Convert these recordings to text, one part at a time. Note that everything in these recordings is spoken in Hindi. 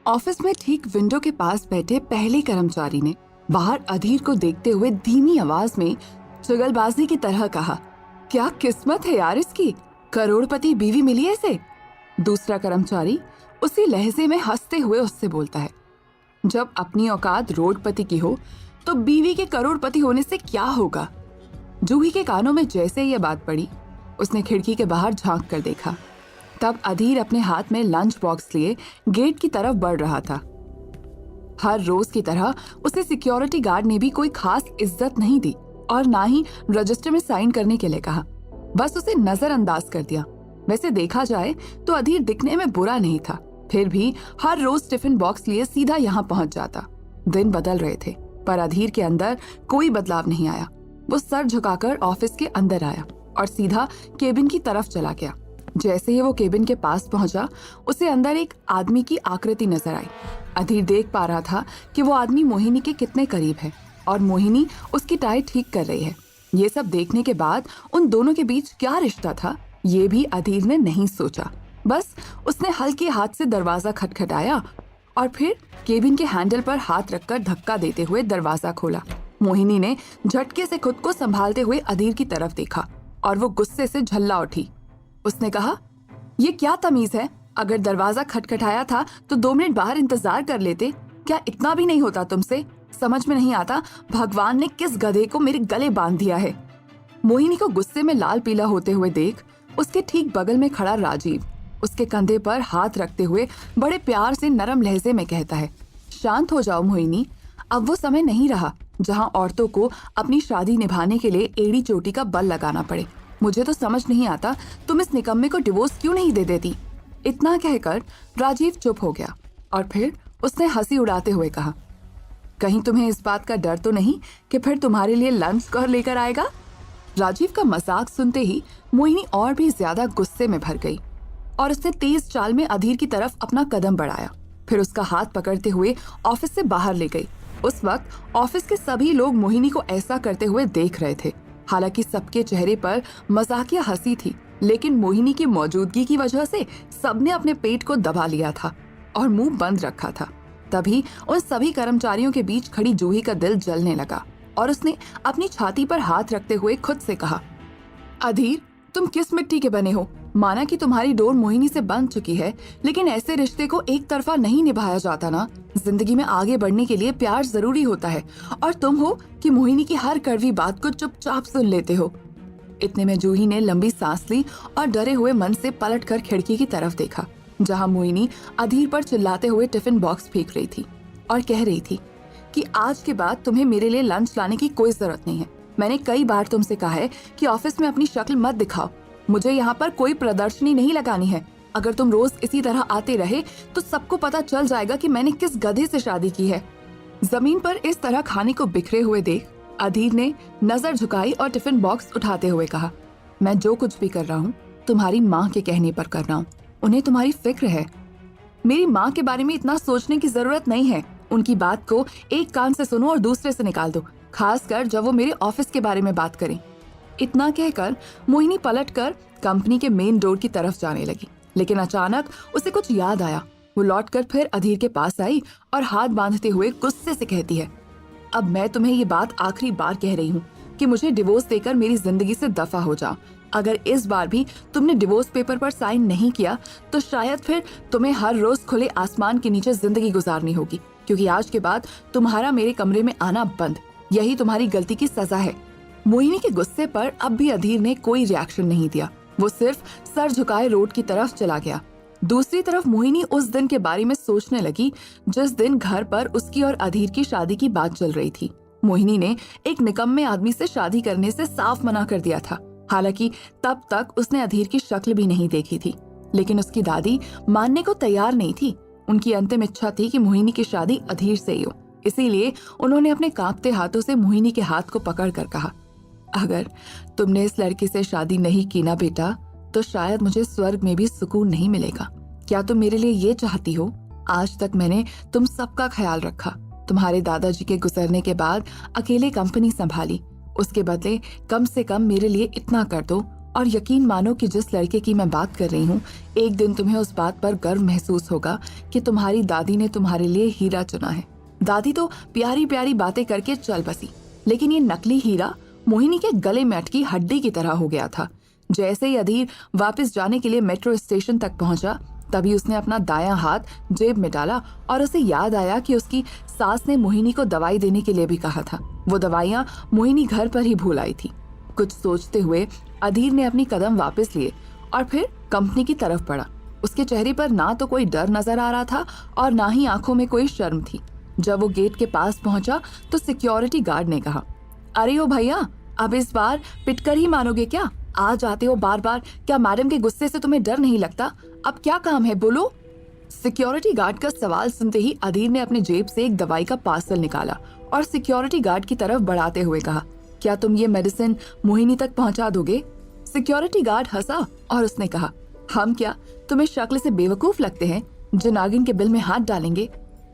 ऑफिस में ठीक विंडो के पास बैठे पहले कर्मचारी ने बाहर अधीर को देखते हुए धीमी आवाज में चुगलबाजी की तरह कहा, क्या किस्मत है यार इसकी, करोड़पति बीवी मिली है इसे। दूसरा कर्मचारी उसी लहजे में हंसते हुए उससे बोलता है, जब अपनी औकात रोडपति की हो तो बीवी के करोड़पति होने से क्या होगा। जूही के कानों में जैसे यह बात पड़ी, उसने खिड़की के बाहर झांक कर देखा। तब अधीर अपने हाथ में लंच बॉक्स लिए गेट की तरफ बढ़ रहा था। हर रोज की तरह उसे सिक्योरिटी गार्ड ने भी कोई खास इज्जत नहीं दी और ना ही रजिस्टर में साइन करने के लिए कहा, बस उसे नजरअंदाज कर दिया। वैसे देखा जाए तो अधीर दिखने में बुरा नहीं था, फिर भी हर रोज टिफिन बॉक्स लिए सीधा यहाँ पहुंच जाता। दिन बदल रहे थे पर अधीर के अंदर कोई बदलाव नहीं आया। वो सर झुकाकर ऑफिस के अंदर आया और सीधा केबिन की तरफ चला गया। जैसे ही वो केबिन के पास पहुंचा, उसे अंदर एक आदमी की आकृति नजर आई। अधीर देख पा रहा था कि वो आदमी मोहिनी के कितने करीब है और मोहिनी उसकी टाई ठीक कर रही है। ये सब देखने के बाद उन दोनों के बीच क्या रिश्ता था, ये भी अधीर ने नहीं सोचा। बस उसने हल्के हाथ से दरवाजा खटखटाया और फिर केबिन के हैंडल पर हाथ रखकर धक्का देते हुए दरवाजा खोला। मोहिनी ने झटके से खुद को संभालते हुए अधीर की तरफ देखा और वो गुस्से से झल्ला उठी। उसने कहा, ये क्या तमीज है, अगर दरवाजा खटखटाया था तो 2 मिनट बाहर इंतजार कर लेते, क्या इतना भी नहीं होता तुमसे। समझ में नहीं आता भगवान ने किस गधे को मेरे गले बांध दिया है। मोहिनी को गुस्से में लाल पीला होते हुए देख उसके ठीक बगल में खड़ा राजीव उसके कंधे पर हाथ रखते हुए बड़े प्यार से नरम लहजे में कहता है, शांत हो जाओ मोहिनी, अब वो समय नहीं रहा जहां औरतों को अपनी शादी निभाने के लिए एड़ी चोटी का बल लगाना पड़े। मुझे तो समझ नहीं आता तुम इस निकम्मे को डिवोर्स क्यों नहीं दे देती। इतना कहकर राजीव चुप हो गया और फिर उसने हंसी उड़ाते हुए कहा, कहीं तुम्हें इस बात का डर तो नहीं कि फिर तुम्हारे लिए लंच कौन लेकर आएगा। राजीव का मजाक सुनते ही मोहिनी और भी ज्यादा गुस्से में भर गई और उसने तेज चाल में अधीर की तरफ अपना कदम बढ़ाया। फिर उसका हाथ पकड़ते हुए ऑफिस से बाहर ले गई। उस वक्त ऑफिस के सभी लोग मोहिनी को ऐसा करते हुए देख रहे थे। हालांकि सबके चेहरे पर मजाकिया हंसी थी, लेकिन मोहिनी की मौजूदगी की वजह से सबने अपने पेट को दबा लिया था और मुंह बंद रखा था। तभी उन सभी कर्मचारियों के बीच खड़ी जूही का दिल जलने लगा और उसने अपनी छाती पर हाथ रखते हुए खुद से कहा, अधीर, तुम किस मिट्टी के बने हो। माना कि तुम्हारी डोर मोहिनी से बंध चुकी है, लेकिन ऐसे रिश्ते को एक तरफा नहीं निभाया जाता ना। जिंदगी में आगे बढ़ने के लिए प्यार जरूरी होता है और तुम हो कि मोहिनी की हर कड़वी बात को चुपचाप सुन लेते हो। इतने में जूही ने लंबी सांस ली और डरे हुए मन से पलटकर खिड़की की तरफ देखा, जहां मोहिनी अधीर पर चिल्लाते हुए टिफिन बॉक्स फेंक रही थी और कह रही थी कि आज के बाद तुम्हें मेरे लिए लंच लाने की कोई जरूरत नहीं है। मैंने कई बार तुमसे कहा है कि ऑफिस में अपनी शक्ल मत दिखाओ। मुझे यहाँ पर कोई प्रदर्शनी नहीं लगानी है। अगर तुम रोज इसी तरह आते रहे तो सबको पता चल जाएगा कि मैंने किस गधे से शादी की है। जमीन पर इस तरह खाने को बिखरे हुए देख अधीर ने नजर झुकाई और टिफिन बॉक्स उठाते हुए कहा, मैं जो कुछ भी कर रहा हूँ तुम्हारी माँ के कहने पर कर रहा हूँ। उन्हें तुम्हारी फिक्र है। मेरी माँ के बारे में इतना सोचने की जरूरत नहीं है। उनकी बात को एक कान से सुनो और दूसरे से निकाल दो, खासकर जब वो मेरे ऑफिस के बारे में बात करें। इतना कहकर मोहिनी पलटकर कंपनी के मेन डोर की तरफ जाने लगी, लेकिन अचानक उसे कुछ याद आया। वो लौटकर फिर अधीर के पास आई और हाथ बांधते हुए गुस्से से कहती है, अब मैं तुम्हें ये बात आखिरी बार कह रही हूँ कि मुझे डिवोर्स देकर मेरी जिंदगी से दफा हो जाओ। अगर इस बार भी तुमने डिवोर्स पेपर पर साइन नहीं किया तो शायद फिर तुम्हें हर रोज खुले आसमान के नीचे जिंदगी गुजारनी होगी, क्योंकि आज के बाद तुम्हारा मेरे कमरे में आना बंद। यही तुम्हारी गलती की सजा है। मोहिनी के गुस्से पर अब भी अधीर ने कोई रिएक्शन नहीं दिया। वो सिर्फ सर झुकाए रोड की तरफ चला गया। दूसरी तरफ मोहिनी उस दिन के बारे में सोचने लगी जिस दिन घर पर उसकी और अधीर की शादी की बात चल रही थी। मोहिनी ने एक निकम्मे आदमी से शादी करने से साफ मना कर दिया था। हालांकि तब तक उसने अधीर की शक्ल भी नहीं देखी थी, लेकिन उसकी दादी मानने को तैयार नहीं थी। उनकी अंतिम इच्छा थी कि मोहिनी की शादी अधीर से ही हो। इसीलिए उन्होंने अपने कांपते हाथों से मोहिनी के हाथ को पकड़कर कहा, अगर तुमने इस लड़की से शादी नहीं की ना बेटा, तो शायद मुझे स्वर्ग में भी सुकून नहीं मिलेगा। क्या तुम मेरे लिए ये चाहती हो? आज तक मैंने तुम सबका ख्याल रखा। तुम्हारे दादाजी के गुजरने के बाद अकेले कंपनी संभाली। उसके बदले कम से कम मेरे लिए इतना कर दो और यकीन मानो कि जिस लड़के की मैं बात कर रही हूँ, एक दिन तुम्हें उस बात पर गर्व महसूस होगा कि तुम्हारी दादी ने तुम्हारे लिए हीरा चुना है। दादी तो प्यारी प्यारी बातें करके चल बसी, लेकिन ये नकली हीरा मोहिनी के गले में अटकी हड्डी की तरह हो गया था। जैसे ही अधीर वापस जाने के लिए मेट्रो स्टेशन तक पहुंचा, तभी उसने अपना दायां हाथ जेब में डाला और उसे याद आया कि उसकी सास ने मोहिनी को दवाई देने के लिए भी कहा था। वो दवाइयां मोहिनी घर पर ही भूल आई थी। कुछ सोचते हुए अधीर ने अपनी कदम वापस लिए और फिर कंपनी की तरफ बढ़ा। उसके चेहरे पर ना तो कोई डर नजर आ रहा था और ना ही आंखों में कोई शर्म थी। जब वो गेट के पास पहुंचा तो सिक्योरिटी गार्ड ने कहा, अरे ओ भैया, अब इस बार पिटकर ही मानोगे क्या? आ जाते हो बार बार, क्या मैडम के गुस्से से तुम्हें डर नहीं लगता? अब क्या काम है, बोलो। सिक्योरिटी गार्ड का सवाल सुनते ही अधीर ने अपने जेब से एक दवाई का पार्सल निकाला और सिक्योरिटी गार्ड की तरफ बढ़ाते हुए कहा, क्या तुम ये मेडिसिन मोहिनी तक पहुंचा दोगे? सिक्योरिटी गार्ड हंसा और उसने कहा, हम क्या तुम्हें शक्ल से बेवकूफ लगते हैं जो नागिन के बिल में हाथ डालेंगे?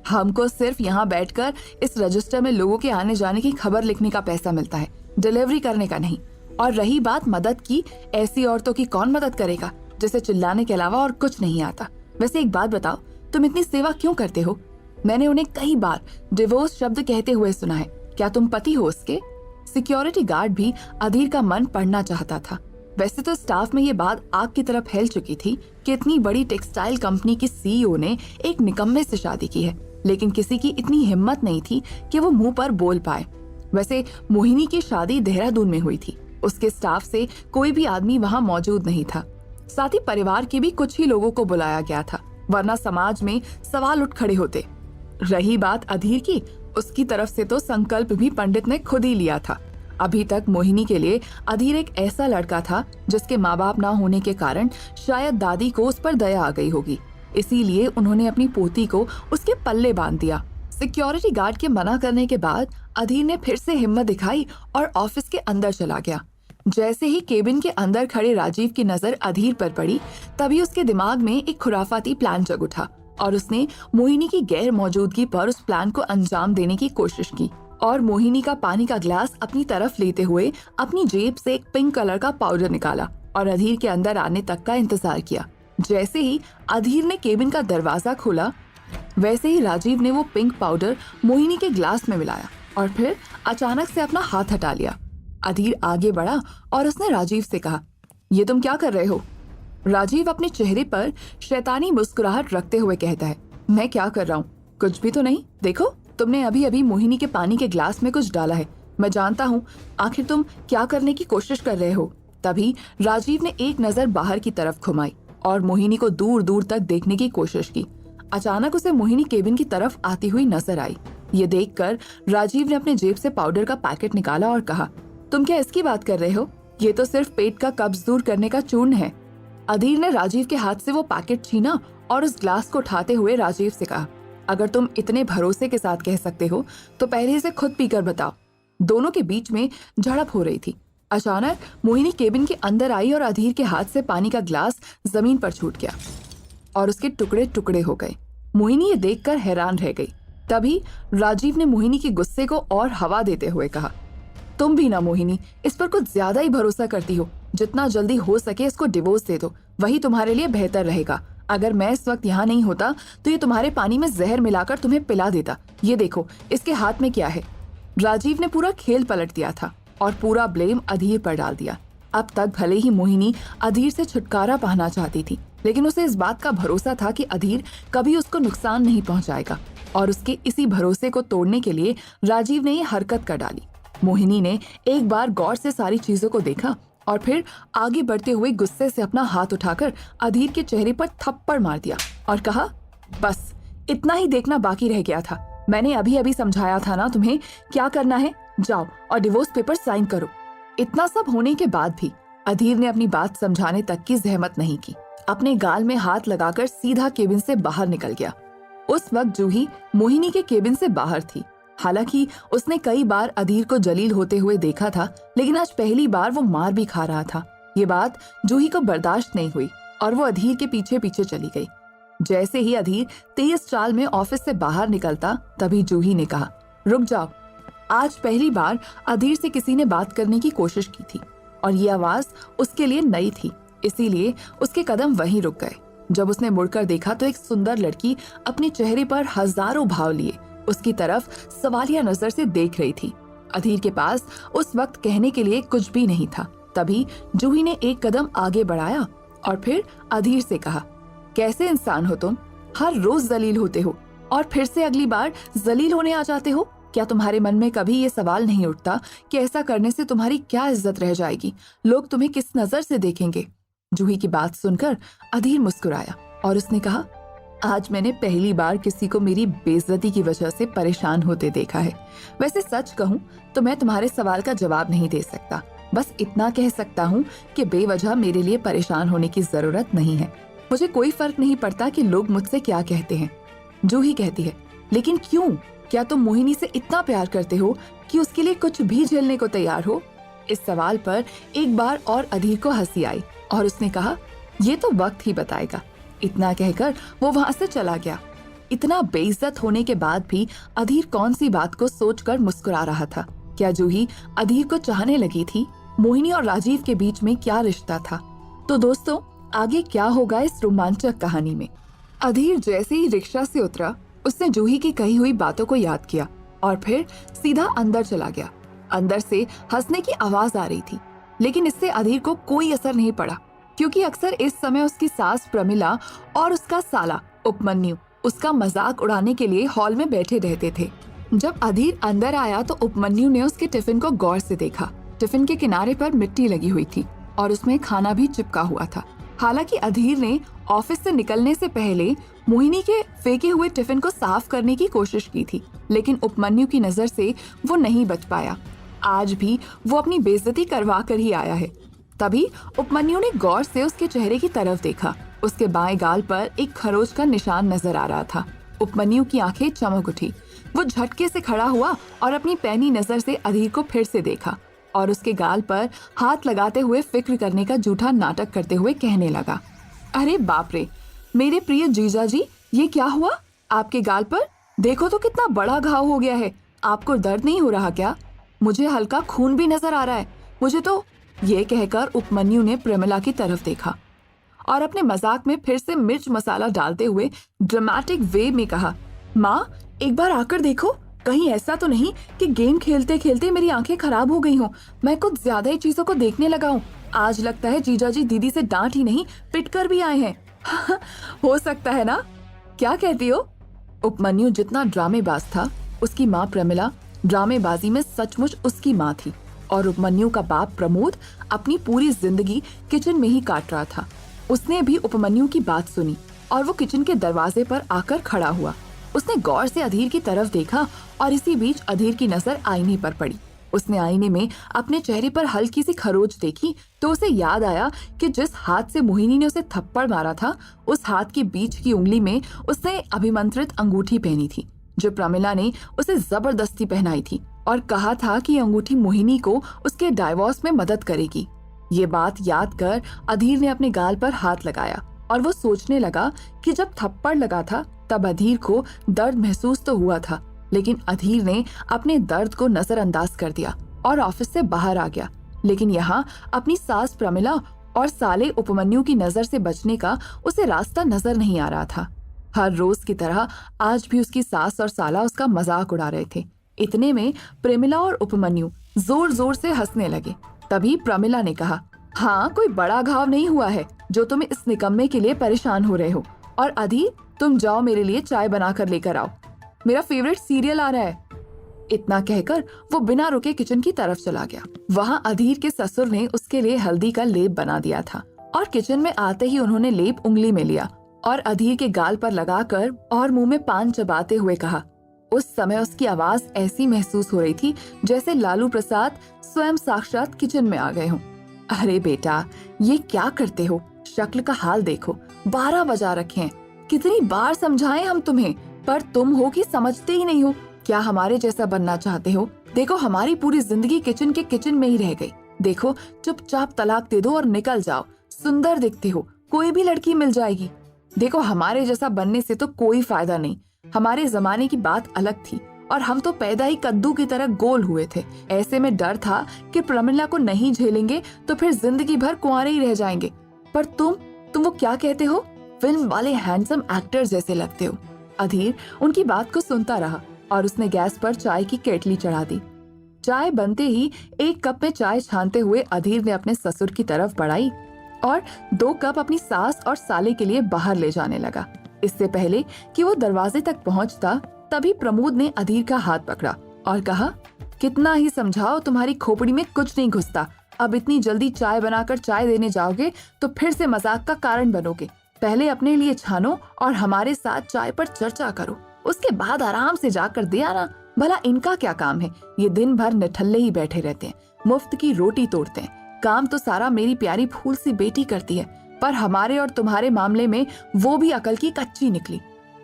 हमको सिर्फ यहाँ बैठकर इस रजिस्टर में लोगों के आने जाने की खबर लिखने का पैसा मिलता है, डिलीवरी करने का नहीं। और रही बात मदद की, ऐसी औरतों की कौन मदद करेगा जिसे चिल्लाने के अलावा और कुछ नहीं आता। वैसे एक बात बताओ, तुम इतनी सेवा क्यों करते हो? मैंने उन्हें कई बार डिवोर्स शब्द कहते हुए सुना है। क्या तुम पति हो उसके? सिक्योरिटी गार्ड भी अधीर का मन पढ़ना चाहता था। वैसे तो स्टाफ में ये बात आग की तरह फैल चुकी थी कि इतनी बड़ी टेक्सटाइल कंपनी की सीईओ ने एक निकम्मे से शादी की है, लेकिन किसी की इतनी हिम्मत नहीं थी कि वो मुंह पर बोल पाए। वैसे मोहिनी की शादी देहरादून में हुई थी। उसके स्टाफ से कोई भी आदमी वहां मौजूद नहीं था। साथ ही परिवार के भी कुछ ही लोगों को बुलाया गया था, वरना समाज में सवाल उठ खड़े होते। रही बात अधीर की, उसकी तरफ से तो संकल्प भी पंडित ने खुद ही लिया था। अभी तक मोहिनी के लिए अधीर एक ऐसा लड़का था जिसके माँ बाप ना होने के कारण शायद दादी को उस पर दया आ गई होगी, इसीलिए उन्होंने अपनी पोती को उसके पल्ले बांध दिया। सिक्योरिटी गार्ड के मना करने के बाद अधीर ने फिर से हिम्मत दिखाई और ऑफिस के अंदर चला गया। जैसे ही केबिन के अंदर खड़े राजीव की नजर अधीर पर पड़ी, तभी उसके दिमाग में एक खुराफाती प्लान जग उठा और उसने मोहिनी की गैर मौजूदगी पर उस प्लान को अंजाम देने की कोशिश की और मोहिनी का पानी का ग्लास अपनी तरफ लेते हुए अपनी जेब से एक पिंक कलर का पाउडर निकाला और अधीर के अंदर आने तक का इंतजार किया। जैसे ही अधीर ने केबिन का दरवाजा खोला, वैसे ही राजीव ने वो पिंक पाउडर मोहिनी के ग्लास में मिलाया और फिर अचानक से अपना हाथ हटा लिया। अधीर आगे बढ़ा और उसने राजीव से कहा, ये तुम क्या कर रहे हो? राजीव अपने चेहरे पर शैतानी मुस्कुराहट रखते हुए कहता है, मैं क्या कर रहा हूँ? कुछ भी तो नहीं। देखो, तुमने अभी अभी मोहिनी के पानी के ग्लास में कुछ डाला है। मैं जानता हूँ आखिर तुम क्या करने की कोशिश कर रहे हो। तभी राजीव ने एक नजर बाहर की तरफ घुमाई और मोहिनी को दूर दूर तक देखने की कोशिश की। अचानक उसे मोहिनी केबिन की तरफ आती हुई नजर आई। ये देखकर राजीव ने अपने जेब से पाउडर का पैकेट निकाला और कहा, तुम क्या इसकी बात कर रहे हो? ये तो सिर्फ पेट का कब्ज दूर करने का चूर्ण है। अधीर ने राजीव के हाथ से वो पैकेट छीना और उस ग्लास को उठाते हुए राजीव से कहा, अगर तुम इतने भरोसे के साथ कह सकते हो तो पहले इसे खुद पीकर बताओ। दोनों के बीच में झड़प हो रही थी। अचानक मोहिनी केबिन के अंदर आई और अधीर के हाथ से पानी का ग्लास जमीन पर छूट गया और उसके टुकड़े टुकड़े हो गए। मोहिनी ये देखकर हैरान रह गई। तभी राजीव ने मोहिनी के गुस्से को और हवा देते हुए कहा, तुम भी ना मोहिनी, इस पर कुछ ज्यादा ही भरोसा करती हो। जितना जल्दी हो सके इसको डिवोर्स दे दो, वही तुम्हारे लिए बेहतर रहेगा। अगर मैं इस वक्त यहाँ नहीं होता तो ये तुम्हारे पानी में जहर मिलाकर तुम्हें पिला देता। ये देखो इसके हाथ में क्या है। राजीव ने पूरा खेल पलट दिया था और पूरा ब्लेम अधीर पर डाल दिया। अब तक भले ही मोहिनी अधीर से छुटकारा पाना चाहती थी, लेकिन उसे इस बात का भरोसा था कि अधीर कभी उसको नुकसान नहीं पहुंचाएगा और उसके इसी भरोसे को तोड़ने के लिए राजीव ने ये हरकत कर डाली। मोहिनी ने एक बार गौर से सारी चीजों को देखा और फिर आगे बढ़ते हुए गुस्से से अपना हाथ उठाकर अधीर के चेहरे पर थप्पड़ मार दिया और कहा, बस इतना ही देखना बाकी रह गया था। मैंने अभी अभी समझाया था ना तुम्हें क्या करना है। जाओ और डिवोर्स पेपर साइन करो। इतना सब होने के बाद भी अधीर ने अपनी बात समझाने तक की जहमत नहीं की। अपने गाल में हाथ लगाकर सीधा केबिन से बाहर निकल गया। उस वक्त जूही मोहिनी के केबिन से बाहर थी। हालांकि उसने कई बार अधीर को जलील होते हुए देखा था, लेकिन आज पहली बार वो मार भी खा रहा था। ये बात जूही को बर्दाश्त नहीं हुई और वो अधीर के पीछे पीछे चली गई। जैसे ही अधीर तेज चाल में ऑफिस से बाहर निकलता, तभी जूही ने कहा, रुक जाओ। आज पहली बार अधीर से किसी ने बात करने की कोशिश की थी और ये आवाज उसके लिए नई थी, इसीलिए उसके कदम वहीं रुक गए। जब उसने मुड़कर देखा तो एक सुंदर लड़की अपने चेहरे पर हजारों भाव लिए उसकी तरफ सवालिया नजर से देख रही थी। अधीर के पास उस वक्त कहने के लिए कुछ भी नहीं था। तभी जूही ने एक कदम आगे बढ़ाया और फिर अधीर से कहा, कैसे इंसान हो तुम? हर रोज जलील होते हो और फिर से अगली बार जलील होने आ जाते हो। क्या तुम्हारे मन में कभी ये सवाल नहीं उठता कि ऐसा करने से तुम्हारी क्या इज्जत रह जाएगी? लोग तुम्हें किस नजर से देखेंगे? जूही की बात सुनकर अधीर मुस्कुराया और उसने कहा, आज मैंने पहली बार किसी को मेरी बेइज्जती की वजह से परेशान होते देखा है। वैसे सच कहूँ तो मैं तुम्हारे सवाल का जवाब नहीं दे सकता। बस इतना कह सकता हूँ कि बेवजह मेरे लिए परेशान होने की जरूरत नहीं है। मुझे कोई फर्क नहीं पड़ता कि लोग मुझसे क्या कहते हैं। जूही कहती है, लेकिन क्यों? क्या तुम मोहिनी से इतना प्यार करते हो कि उसके लिए कुछ भी झेलने को तैयार हो? इस सवाल पर एक बार और अधीर को हंसी आई और उसने कहा, ये तो वक्त ही बताएगा। इतना कहकर वो वहां से चला गया। इतना बेइज्जत होने के बाद भी अधीर कौन सी बात को सोचकर मुस्कुरा रहा था। क्या जूही अधीर को चाहने लगी थी? मोहिनी और राजीव के बीच में क्या रिश्ता था? तो दोस्तों, आगे क्या होगा इस रोमांचक कहानी में? अधीर जैसे ही रिक्शा से उतरा, उसने जूही की कही हुई बातों को याद किया और फिर सीधा अंदर चला गया। अंदर से हंसने की आवाज आ रही थी, लेकिन इससे अधीर को कोई असर नहीं पड़ा, क्योंकि अक्सर इस समय उसकी सास प्रमिला और उसका साला उपमन्यु उसका मजाक उड़ाने के लिए हॉल में बैठे रहते थे। जब अधीर अंदर आया तो उपमन्यु ने उसके टिफिन को गौर से देखा। टिफिन के किनारे पर मिट्टी लगी हुई थी और उसमें खाना भी चिपका हुआ था। हालांकि अधीर ने ऑफिस से निकलने से पहले मोहिनी के फेंके हुए टिफिन को साफ करने की कोशिश की थी, लेकिन उपमन्यु की नजर से वो नहीं बच पाया। आज भी वो अपनी बेइज्जती करवा कर ही आया है। तभी उपमन्यु ने गौर से उसके चेहरे की तरफ देखा। उसके बाएं गाल पर एक खरोच का निशान नजर आ रहा था। उपमन्यु की आंखें चमक उठी। वो झटके से खड़ा हुआ और अपनी पैनी नजर से अधीर को फिर से देखा और उसके गाल पर हाथ लगाते हुए फिक्र करने का झूठा नाटक करते हुए कहने लगा, अरे बाप रे, मेरे प्रिय जीजा जी, ये क्या हुआ? आपके गाल पर देखो तो कितना बड़ा घाव हो गया है। आपको दर्द नहीं हो रहा क्या? मुझे हल्का खून भी नजर आ रहा है। मुझे तो। ये कहकर उपमन्यु ने प्रमिला की तरफ देखा और अपने मजाक में फिर से मिर्च मसाला डालते हुए ड्रामेटिक वे में कहा, माँ, एक बार आकर देखो, कहीं ऐसा तो नहीं कि गेम खेलते खेलते मेरी आंखें खराब हो गई हों। मैं कुछ ज्यादा ही चीजों को देखने लगा हूँ। आज लगता है जीजाजी दीदी से डांट ही नहीं, पिट कर भी आए हैं। हो सकता है ना? क्या कहती हो? उपमन्यु जितना ड्रामेबाज था, उसकी माँ प्रमिला ड्रामेबाजी में सचमुच उसकी माँ थी और उपमन्यु का बाप प्रमोद अपनी पूरी जिंदगी किचन में ही काट रहा था। उसने भी उपमन्यु की बात सुनी और वो किचन के दरवाजे पर आकर खड़ा हुआ। उसने गौर से अधीर की तरफ देखा और इसी बीच अधीर की नजर आईने पर पड़ी। उसने आईने में अपने चेहरे पर हल्की सी खरोच देखी तो उसे याद आया कि जिस हाथ से मोहिनी ने उसे थप्पड़ मारा था, उस हाथ के बीच की उंगली में उसने अभिमंत्रित अंगूठी पहनी थी, जो प्रमिला ने उसे जबरदस्ती पहनाई थी और कहा था कि अंगूठी मोहिनी को उसके डाइवोर्स में मदद करेगी। ये बात याद कर अधीर ने अपने गाल पर हाथ लगाया और वो सोचने लगा कि जब थप्पड़ लगा था तब अधीर को दर्द महसूस तो हुआ था, लेकिन अधीर ने अपने दर्द को नजरअंदाज कर दिया और ऑफिस से बाहर आ गया। लेकिन यहाँ अपनी सास प्रमिला और साले उपमन्यु की नजर से बचने का उसे रास्ता नजर नहीं आ रहा था। हर रोज की तरह आज भी उसकी सास और साला उसका मजाक उड़ा रहे थे। इतने में प्रमिला और उपमन्यु जोर जोर से हंसने लगे। तभी प्रमिला ने कहा, हाँ, कोई बड़ा घाव नहीं हुआ है जो तुम इस निकम्मे के लिए परेशान हो रहे हो। और अधीर, तुम जाओ, मेरे लिए चाय बनाकर लेकर आओ, मेरा फेवरेट सीरियल आ रहा है। इतना कहकर वो बिना रुके किचन की तरफ चला गया। वहाँ अधीर के ससुर ने उसके लिए हल्दी का लेप बना दिया था और किचन में आते ही उन्होंने लेप उंगली में लिया और अधीर के गाल पर लगाकर और मुंह में पान चबाते हुए कहा। उस समय उसकी आवाज ऐसी महसूस हो रही थी जैसे लालू प्रसाद स्वयं साक्षात किचन में आ गए हों। अरे बेटा, ये क्या करते हो? शक्ल का हाल देखो, 12 बजा रखे हैं। कितनी बार समझाएं हम तुम्हें, पर तुम हो कि समझते ही नहीं हो। क्या हमारे जैसा बनना चाहते हो? देखो, हमारी पूरी जिंदगी किचन में ही रह गई। देखो, चुपचाप तलाक दे दो और निकल जाओ। सुंदर दिखते हो, कोई भी लड़की मिल जाएगी। देखो, हमारे जैसा बनने से तो कोई फायदा नहीं। हमारे जमाने की बात अलग थी और हम तो पैदा ही कद्दू की तरह गोल हुए थे। ऐसे में डर था कि प्रमिला को नहीं झेलेंगे तो फिर जिंदगी भर कुंवारे ही रह जाएंगे। पर तुम वो क्या कहते हो, फिल्म वाले हैंडसम एक्टर जैसे लगते हो। अधीर उनकी बात को सुनता रहा और उसने गैस पर चाय की केटली चढ़ा दी। चाय बनते ही एक कप में चाय छानते हुए अधीर ने अपने ससुर की तरफ बढ़ाई और 2 कप अपनी सास और साले के लिए बाहर ले जाने लगा। इससे पहले कि वो दरवाजे तक पहुंचता, तभी प्रमोद ने अधीर का हाथ पकड़ा और कहा, कितना ही समझाओ, तुम्हारी खोपड़ी में कुछ नहीं घुसता। अब इतनी जल्दी चाय बनाकर चाय देने जाओगे तो फिर से मजाक का कारण बनोगे। पहले अपने लिए छानो और हमारे साथ चाय पर चर्चा करो, उसके बाद आराम से जाकर दे आना। भला इनका क्या काम है, ये दिन भर निठल्ले ही बैठे रहते हैं, मुफ्त की रोटी तोड़ते हैं। काम तो सारा मेरी प्यारी फूल सी बेटी करती है, पर हमारे और तुम्हारे मामले में वो भी अकल की कच्ची निकली।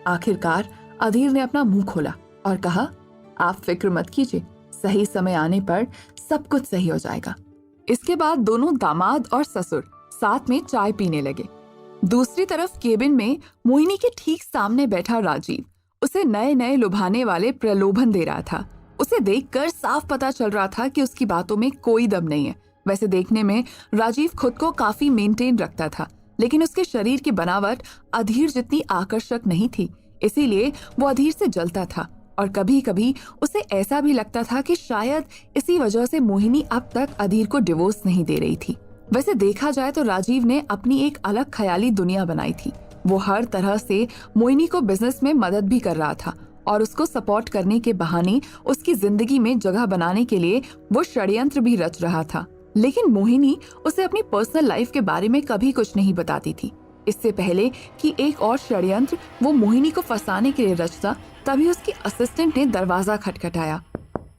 आखिरकार अधीर ने अपना मुंह खोला और कहा, आप फिक्र मत कीजिए, सही समय आने पर सब कुछ सही हो जाएगा। इसके बाद दोनों दामाद और ससुर साथ में चाय पीने लगे। दूसरी तरफ केबिन में मोहिनी के ठीक सामने बैठा राजीव उसे नए नए लुभाने वाले प्रलोभन दे रहा था। उसे देखकर साफ पता चल रहा था कि उसकी बातों में कोई दम नहीं है। वैसे देखने में राजीव खुद को काफी मेंटेन रखता था, लेकिन उसके शरीर की बनावट अधीर जितनी आकर्षक नहीं थी, इसीलिए वो अधीर से जलता था। और कभी कभी उसे ऐसा भी लगता था कि शायद इसी वजह से मोहिनी अब तक अधीर को डिवोर्स नहीं दे रही थी। वैसे देखा जाए तो राजीव ने अपनी एक अलग ख्याली दुनिया बनाई थी। वो हर तरह से मोहिनी को बिजनेस में मदद भी कर रहा था और उसको सपोर्ट करने के बहाने उसकी जिंदगी में जगह बनाने के लिए वो षड्यंत्र भी रच रहा था। लेकिन मोहिनी उसे अपनी पर्सनल लाइफ के बारे में कभी कुछ नहीं बताती थी। इससे पहले कि एक और षड्यंत्र वो मोहिनी को फंसाने के लिए रचता, तभी उसकी असिस्टेंट ने दरवाजा खटखटाया।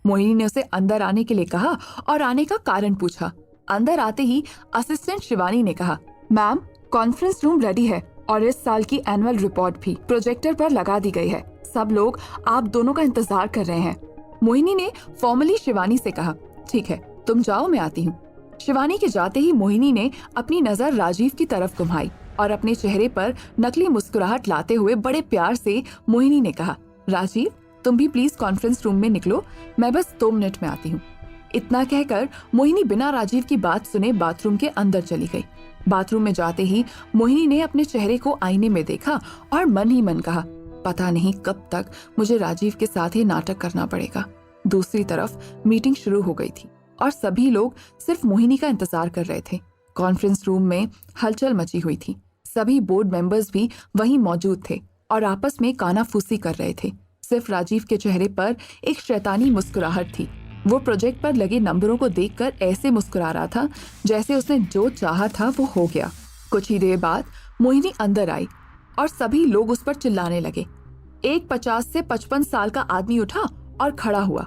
मोहिनी ने उसे अंदर आने के लिए कहा और आने का कारण पूछा। अंदर आते ही असिस्टेंट शिवानी ने कहा, मैम, कॉन्फ्रेंस रूम रेडी है और इस साल की एनुअल रिपोर्ट भी प्रोजेक्टर पर लगा दी गई है। सब लोग आप दोनों का इंतजार कर रहे हैं। मोहिनी ने फॉर्मली शिवानी से कहा, ठीक है, तुम जाओ, मैं आती हूँ। शिवानी के जाते ही मोहिनी ने अपनी नजर राजीव की तरफ घुमाई और अपने चेहरे पर नकली मुस्कुराहट लाते हुए बड़े प्यार से मोहिनी ने कहा, राजीव, तुम भी प्लीज कॉन्फ्रेंस रूम में निकलो, मैं बस 2 मिनट में आती हूँ। इतना कहकर मोहिनी बिना राजीव की बात सुने बाथरूम के अंदर चली गई। बाथरूम में जाते ही मोहिनी ने अपने चेहरे को आईने में देखा और मन ही मन कहा, पता नहीं कब तक मुझे राजीव के साथ ही नाटक करना पड़ेगा। दूसरी तरफ मीटिंग शुरू हो गई थी और सभी लोग सिर्फ मोहिनी का इंतजार कर रहे थे। कॉन्फ्रेंस रूम में हलचल मची हुई थी। सभी बोर्ड मेंबर्स भी वहीं मौजूद थे और आपस में कानाफूसी कर रहे थे। सिर्फ राजीव के चेहरे पर एक शैतानी मुस्कुराहट थी। वो प्रोजेक्ट पर लगे नंबरों को देखकर ऐसे मुस्कुरा रहा था जैसे उसने जो चाहा था वो हो गया। कुछ ही देर बाद मोहिनी अंदर आई और सभी लोग उस पर चिल्लाने लगे। एक 50 से 55 साल का आदमी उठा और खड़ा हुआ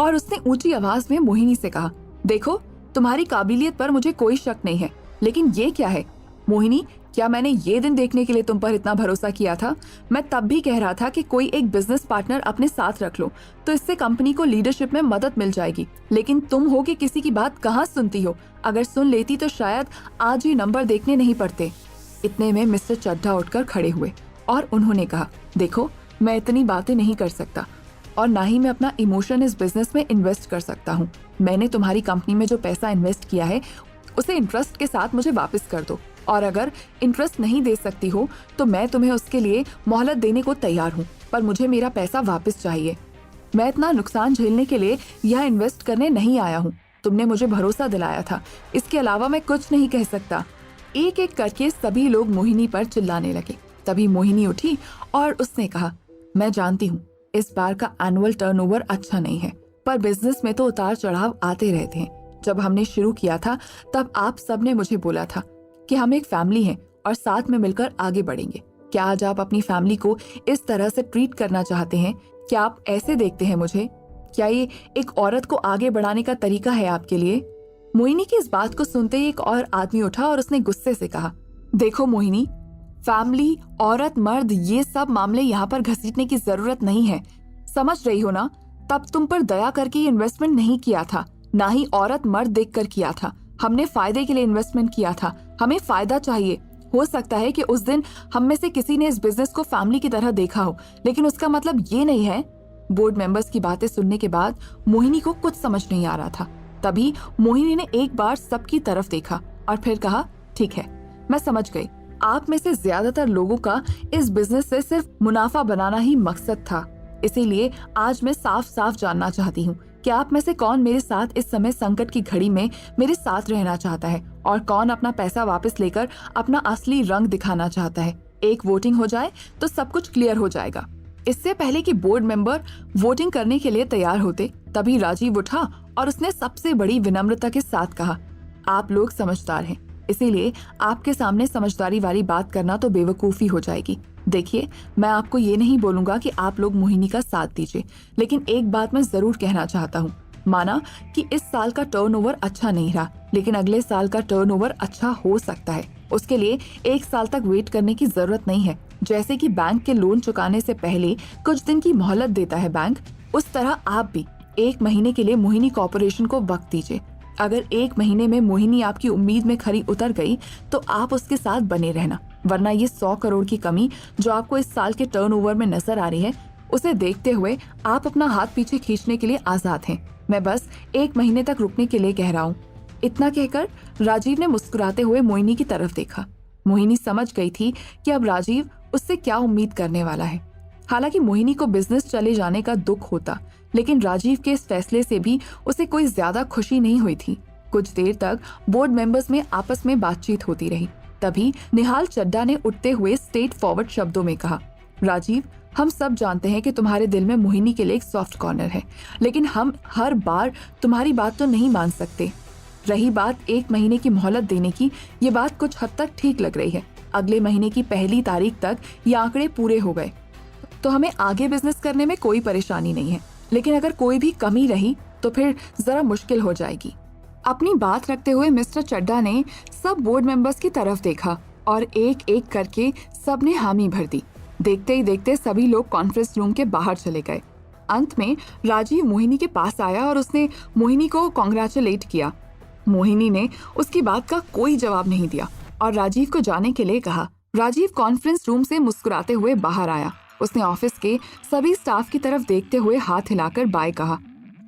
और उसने ऊंची आवाज में मोहिनी से कहा, देखो, तुम्हारी काबिलियत पर मुझे कोई शक नहीं है, लेकिन ये क्या है? मोहिनी, क्या मैंने ये दिन देखने के लिए तुम पर इतना भरोसा किया था? मैं तब भी कह रहा था कि कोई एक बिजनेस पार्टनर अपने साथ रख लो, तो इससे कंपनी को लीडरशिप में मदद मिल जाएगी। लेकिन तुम हो कि किसी की बात कहाँ सुनती हो? अगर सुन लेती तो शायद आज ही नंबर देखने नहीं पड़ते। इतने में मिस्टर चड्ढा उठकर खड़े हुए और उन्होंने कहा, देखो, मैं इतनी बातें नहीं कर सकता और ना ही मैं अपना इमोशन इस बिजनेस में इन्वेस्ट कर सकता हूँ। मैंने तुम्हारी कंपनी में जो पैसा इन्वेस्ट किया है उसे इंटरेस्ट के साथ मुझे वापस कर दो, और अगर इंटरेस्ट नहीं दे सकती हो तो मैं तुम्हें उसके लिए मोहलत देने को तैयार हूँ, पर मुझे मेरा पैसा वापस चाहिए। मैं इतना नुकसान झेलने के लिए यह इन्वेस्ट करने नहीं आया हूँ। तुमने मुझे भरोसा दिलाया था, इसके अलावा मैं कुछ नहीं कह सकता। एक एक करके सभी लोग मोहिनी पर चिल्लाने लगे। तभी मोहिनी उठी और उसने कहा, मैं जानती हूँ इस बार का एनुअल टर्नओवर अच्छा नहीं है, पर बिजनेस में तो उतार चढ़ाव आते रहते हैं। जब हमने शुरू किया था तब आप सब ने मुझे बोला था कि हम एक फैमिली हैं और साथ में मिलकर आगे बढ़ेंगे। क्या आज आप अपनी फैमिली को इस तरह से ट्रीट करना चाहते हैं? क्या आप ऐसे देखते हैं मुझे? क्या ये एक औरत को आगे बढ़ाने का तरीका है आपके लिए? मोहिनी की इस बात को सुनते ही एक और आदमी उठा और उसने गुस्से से कहा, देखो मोहिनी, फैमिली, औरत, मर्द, ये सब मामले यहाँ पर घसीटने की जरूरत नहीं है। समझ रही हो ना? तब तुम पर दया करके ये इन्वेस्टमेंट नहीं किया था, ना ही औरत मर्द देखकर किया था। हमने फायदे के लिए इन्वेस्टमेंट किया था। हमें फायदा चाहिए। हो सकता है कि उस दिन हम में से किसी ने इस बिजनेस को फैमिली की तरह देखा हो, लेकिन उसका मतलब ये नहीं है। बोर्ड मेंबर्स की बातें सुनने के बाद मोहिनी को कुछ समझ नहीं आ रहा था। तभी मोहिनी ने एक बार सबकी तरफ देखा और फिर कहा, ठीक है, मैं समझ गई। आप में से ज्यादातर लोगों का इस बिजनेस से सिर्फ मुनाफा बनाना ही मकसद था। इसीलिए आज मैं साफ साफ जानना चाहती हूँ कि आप में से कौन मेरे साथ इस समय संकट की घड़ी में मेरे साथ रहना चाहता है और कौन अपना पैसा वापस लेकर अपना असली रंग दिखाना चाहता है। एक वोटिंग हो जाए तो सब कुछ क्लियर हो जाएगा। इससे पहले कि बोर्ड मेंबर वोटिंग करने के लिए तैयार होते, तभी राजीव उठा और उसने सबसे बड़ी विनम्रता के साथ कहा, आप लोग समझदार हैं, इसीलिए आपके सामने समझदारी वाली बात करना तो बेवकूफी हो जाएगी। देखिए, मैं आपको ये नहीं बोलूंगा कि आप लोग मोहिनी का साथ दीजिए, लेकिन एक बात मैं जरूर कहना चाहता हूँ। माना कि इस साल का टर्नओवर अच्छा नहीं रहा, लेकिन अगले साल का टर्नओवर अच्छा हो सकता है। उसके लिए एक साल तक वेट करने की जरूरत नहीं है। जैसे कि बैंक के लोन चुकाने से पहले कुछ दिन की मोहलत देता है बैंक, उस तरह आप भी 1 महीने के लिए मोहिनी कॉर्पोरेशन को वक्त दीजिए। अगर 1 महीने में मोहिनी आपकी उम्मीद में खरी उतर गई तो आप उसके साथ बने रहना, वरना ये 100 करोड़ की कमी जो आपको इस साल के टर्नओवर में नजर आ रही है, उसे देखते हुए आप अपना हाथ पीछे खींचने के लिए आजाद हैं। मैं बस 1 महीने तक रुकने के लिए कह रहा हूँ। इतना कहकर राजीव ने मुस्कुराते हुए मोहिनी की तरफ देखा। मोहिनी समझ गई थी कि अब राजीव उससे क्या उम्मीद करने वाला है। हालांकि मोहिनी को बिजनेस चले जाने का दुख होता, लेकिन राजीव के इस फैसले से भी उसे कोई ज्यादा खुशी नहीं हुई थी। कुछ देर तक बोर्ड मेंबर्स में आपस में बातचीत होती रही। तभी निहाल चड्डा ने उठते हुए स्ट्रेट फॉरवर्ड शब्दों में कहा, राजीव, हम सब जानते हैं कि तुम्हारे दिल में मोहिनी के लिए एक सॉफ्ट कॉर्नर है, लेकिन हम हर बार तुम्हारी बात तो नहीं मान सकते। रही बात 1 महीने की मोहलत देने की, ये बात कुछ हद तक ठीक लग रही है। अगले महीने की 1 तारीख तक ये आंकड़े पूरे हो गए तो हमें आगे बिजनेस करने में कोई परेशानी नहीं है, लेकिन अगर कोई भी कमी रही तो फिर जरा मुश्किल हो जाएगी। अपनी बात रखते हुए मिस्टर चड्डा ने सब बोर्ड मेंबर्स की तरफ देखा और एक एक करके सबने हामी भर दी। देखते ही देखते सभी लोग कॉन्फ्रेंस रूम के बाहर चले गए। अंत में राजीव मोहिनी के पास आया और उसने मोहिनी को कॉन्ग्रेचुलेट किया। मोहिनी ने उसकी बात का कोई जवाब नहीं दिया और राजीव को जाने के लिए कहा। राजीव कॉन्फ्रेंस रूम से मुस्कुराते हुए बाहर आया। उसने ऑफिस के सभी स्टाफ की तरफ देखते हुए हाथ हिलाकर बाय कहा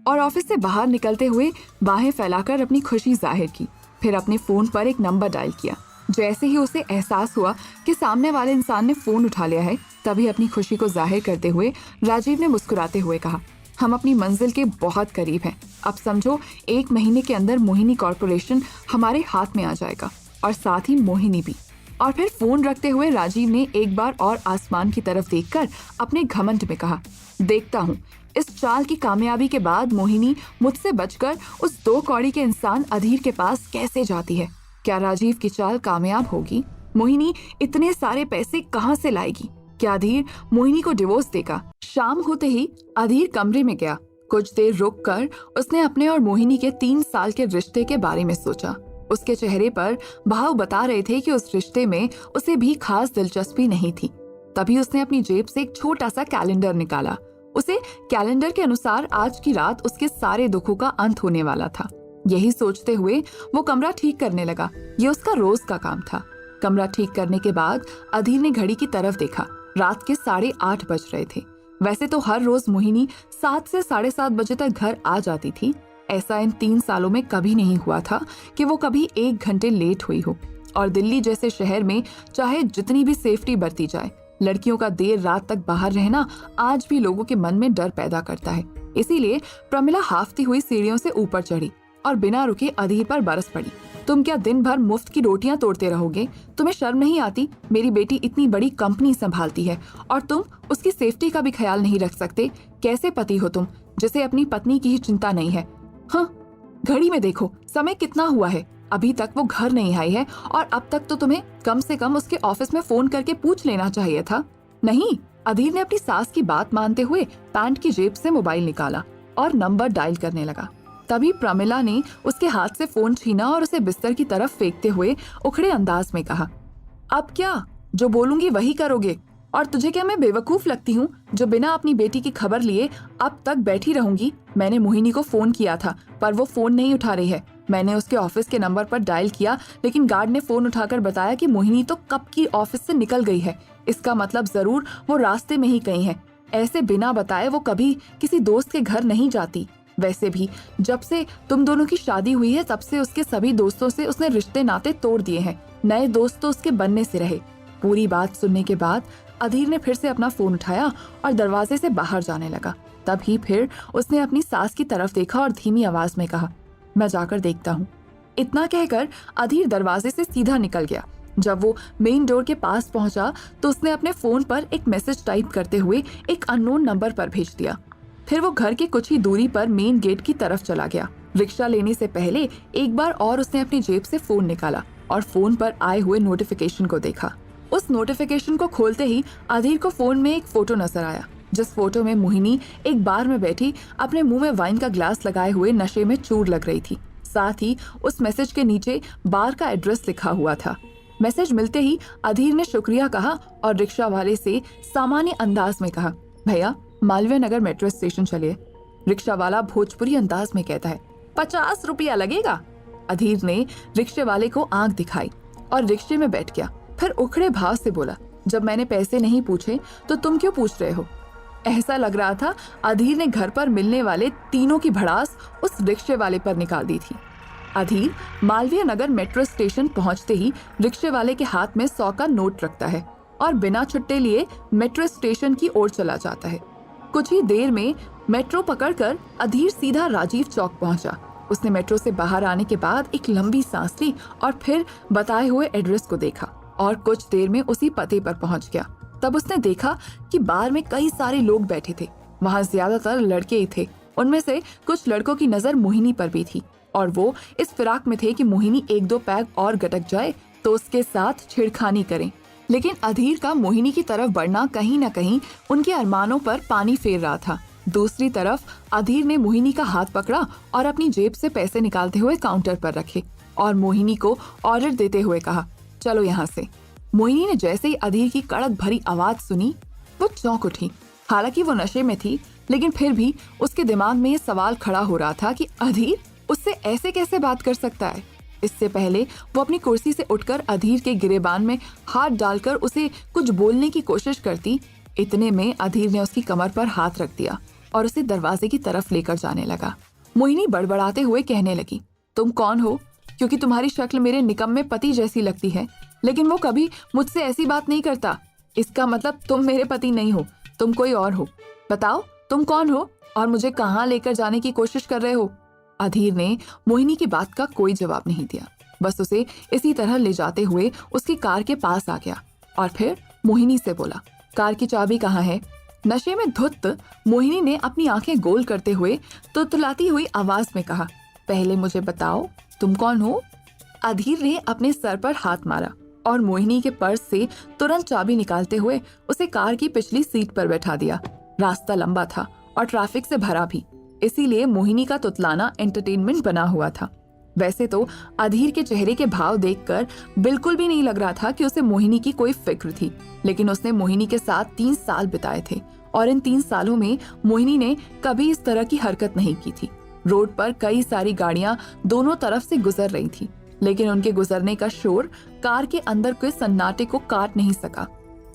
और ऑफिस से बाहर निकलते हुए बाहें फैलाकर अपनी खुशी जाहिर की। फिर अपने फोन पर एक नंबर डायल किया। जैसे ही उसे एहसास हुआ कि सामने वाले इंसान ने फोन उठा लिया है, तभी अपनी खुशी को जाहिर करते हुए राजीव ने मुस्कुराते हुए कहा, हम अपनी मंजिल के बहुत करीब हैं। अब समझो 1 महीने के अंदर मोहिनी कॉर्पोरेशन हमारे हाथ में आ जाएगा और साथ ही मोहिनी भी। और फिर फोन रखते हुए राजीव ने एक बार और आसमान की तरफ देखकर अपने घमंड में कहा, देखता हूँ इस चाल की कामयाबी के बाद मोहिनी मुझसे बचकर उस 2 कौड़ी के इंसान अधीर के पास कैसे जाती है। क्या राजीव की चाल कामयाब होगी? मोहिनी इतने सारे पैसे कहाँ से लाएगी? क्या अधीर मोहिनी को डिवोर्स देगा? शाम होते ही अधीर कमरे में गया। कुछ देर रुककर उसने अपने और मोहिनी के 3 साल के रिश्ते के बारे में सोचा। उसके चेहरे पर भाव बता रहे थे कि उस रिश्ते में उसे भी खास दिलचस्पी नहीं थी। तभी उसने अपनी जेब से एक छोटा सा कैलेंडर निकाला। उसे कैलेंडर के अनुसार आज की रात उसके सारे दुखों का अंत होने वाला था। यही सोचते हुए वो कमरा ठीक करने लगा। ये उसका रोज का काम था। कमरा ठीक करने के बाद अधीर ने घड़ी की तरफ देखा। रात के 8:30 बज रहे थे। वैसे तो हर रोज मोहिनी 7 से 7:30 बजे तक घर आ जाती थी। ऐसा इन 3 सालों में कभी नहीं हुआ था कि वो कभी 1 घंटे लेट हुई हो। और दिल्ली जैसे शहर में चाहे जितनी भी सेफ्टी बरती जाए, लड़कियों का देर रात तक बाहर रहना आज भी लोगों के मन में डर पैदा करता है। इसीलिए प्रमिला हाफती हुई सीढ़ियों से ऊपर चढ़ी और बिना रुके अधीर पर बरस पड़ी। तुम क्या दिन भर मुफ्त की रोटियां तोड़ते रहोगे? तुम्हें शर्म नहीं आती? मेरी बेटी इतनी बड़ी कंपनी संभालती है और तुम उसकी सेफ्टी का भी ख्याल नहीं रख सकते। कैसे पति हो तुम, जिसे अपनी पत्नी की ही चिंता नहीं है? हाँ, घड़ी में देखो समय कितना हुआ है। अभी तक वो घर नहीं आई है और अब तक तो तुम्हें कम से कम उसके ऑफिस में फोन करके पूछ लेना चाहिए था। नहीं, अधीर ने अपनी सास की बात मानते हुए पैंट की जेब से मोबाइल निकाला और नंबर डायल करने लगा। तभी प्रमिला ने उसके हाथ से फोन छीना और उसे बिस्तर की तरफ फेंकते हुए उखड़े अंदाज में कहा, अब क्या जो बोलूंगी वही करोगे? और तुझे क्या मैं बेवकूफ लगती हूँ जो बिना अपनी बेटी की खबर लिए अब तक बैठी रहूंगी? मैंने मोहिनी को फोन किया था पर वो फोन नहीं उठा रही है। मैंने उसके ऑफिस के नंबर पर डायल किया, लेकिन गार्ड ने फोन उठाकर बताया कि मोहिनी तो कब की ऑफिस से निकल गई है। इसका मतलब जरूर वो रास्ते में ही कहीं है। ऐसे बिना बताए वो कभी किसी दोस्त के घर नहीं जाती। वैसे भी जब से तुम दोनों की शादी हुई है तब से उसके सभी दोस्तों से उसने रिश्ते नाते तोड़ दिए हैं, नए दोस्त तो उसके बनने से रहे। पूरी बात सुनने के बाद अधीर ने फिर से अपना फोन उठाया और दरवाजे से बाहर जाने लगा। तभी फिर उसने अपनी सास की तरफ देखा और धीमी आवाज में कहा, मैं जाकर देखता हूँ। इतना कहकर अधीर दरवाजे से सीधा निकल गया। जब वो मेन डोर के पास पहुंचा तो उसने अपने फोन पर एक मैसेज टाइप करते हुए एक अननोन नंबर पर भेज दिया। फिर वो घर की कुछ ही दूरी पर मेन गेट की तरफ चला गया। रिक्शा लेने से पहले एक बार और उसने अपनी जेब से फोन निकाला और फोन पर आए हुए नोटिफिकेशन को देखा। उस नोटिफिकेशन को खोलते ही अधीर को फोन में एक फोटो नजर आया, जिस फोटो में मोहिनी एक बार में बैठी अपने मुंह में वाइन का ग्लास लगाए हुए नशे में चूर लग रही थी। साथ ही उस मैसेज के नीचे बार का एड्रेस लिखा हुआ था। मैसेज मिलते ही अधीर ने शुक्रिया कहा और रिक्शा वाले से सामान्य अंदाज में कहा, भैया मालवीय नगर मेट्रो स्टेशन चलिए। रिक्शा वाला भोजपुरी अंदाज में कहता है, 50 रुपया लगेगा। अधीर ने रिक्शे वाले को आंख दिखाई और रिक्शे में बैठ गया। फिर उखड़े भाव से बोला, जब मैंने पैसे नहीं पूछे तो तुम क्यों पूछ रहे हो। ऐसा लग रहा था अधीर ने घर पर मिलने वाले तीनों की भड़ास उस रिक्शे वाले पर निकाल दी थी। अधीर मालवीय नगर मेट्रो स्टेशन पहुंचते ही रिक्शे वाले के हाथ में 100 का नोट रखता है और बिना छुट्टे लिए मेट्रो स्टेशन की ओर चला जाता है। कुछ ही देर में मेट्रो पकड़कर अधीर सीधा राजीव चौक पहुंचा। उसने मेट्रो से बाहर आने के बाद एक लंबी सांस ली और फिर बताए हुए एड्रेस को देखा और कुछ देर में उसी पते पर पहुंच गया। तब उसने देखा कि बार में कई सारे लोग बैठे थे। वहां ज्यादातर लड़के ही थे। उनमें से कुछ लड़कों की नजर मोहिनी पर भी थी और वो इस फिराक में थे कि मोहिनी 1-2 पैग और गटक जाए तो उसके साथ छेड़खानी करें। लेकिन अधीर का मोहिनी की तरफ बढ़ना कहीं न कहीं उनके अरमानों पर पानी फेर रहा था। दूसरी तरफ अधीर ने मोहिनी का हाथ पकड़ा और अपनी जेब से पैसे निकालते हुए काउंटर पर रखे और मोहिनी को ऑर्डर देते हुए कहा, चलो यहाँ से। मोहिनी ने जैसे ही अधीर की कड़क भरी आवाज सुनी वो चौंक उठी। हालांकि वो नशे में थी, लेकिन फिर भी उसके दिमाग में ये सवाल खड़ा हो रहा था कि अधीर उससे ऐसे कैसे बात कर सकता है। इससे पहले वो अपनी कुर्सी से उठकर अधीर के गिरेबान में हाथ डालकर उसे कुछ बोलने की कोशिश करती। इतने में अधीर ने उसकी कमर पर हाथ रख दिया और उसे दरवाजे की तरफ लेकर जाने लगा। मोहिनी बड़बड़ाते हुए कहने लगी, तुम कौन हो? क्योंकि तुम्हारी शक्ल मेरे निकम्मे पति जैसी लगती है, लेकिन वो कभी मुझसे ऐसी बात नहीं करता। इसका मतलब तुम मेरे पति नहीं हो, तुम कोई और हो। बताओ तुम कौन हो और मुझे कहाँ लेकर जाने की कोशिश कर रहे हो? अधीर ने मोहिनी की बात का कोई जवाब नहीं दिया, बस उसे इसी तरह ले जाते हुए उसकी कार के पास आ गया और फिर मोहिनी से बोला, कार की चाबी कहाँ है? नशे में धुत मोहिनी ने अपनी आंखें गोल करते हुए तुतलाती हुई आवाज में कहा, पहले मुझे बताओ तुम कौन हो? अधीर ने अपने सर पर हाथ मारा और मोहिनी के पर्स से तुरंत चाबी निकालते हुए उसे कार की पिछली सीट पर बैठा दिया। रास्ता लंबा था और ट्रैफिक से भरा भी, इसीलिए मोहिनी का तुतलाना एंटरटेनमेंट बना हुआ था। वैसे तो अधीर के चेहरे के भाव देखकर बिल्कुल भी नहीं लग रहा था कि उसे मोहिनी की कोई फिक्र थी, लेकिन उसने मोहिनी के साथ 3 साल बिताए थे और इन 3 सालों में मोहिनी ने कभी इस तरह की हरकत नहीं की थी। रोड पर कई सारी गाड़ियां दोनों तरफ से गुजर रही थी, लेकिन उनके गुजरने का शोर कार के अंदर के सन्नाटे को काट नहीं सका।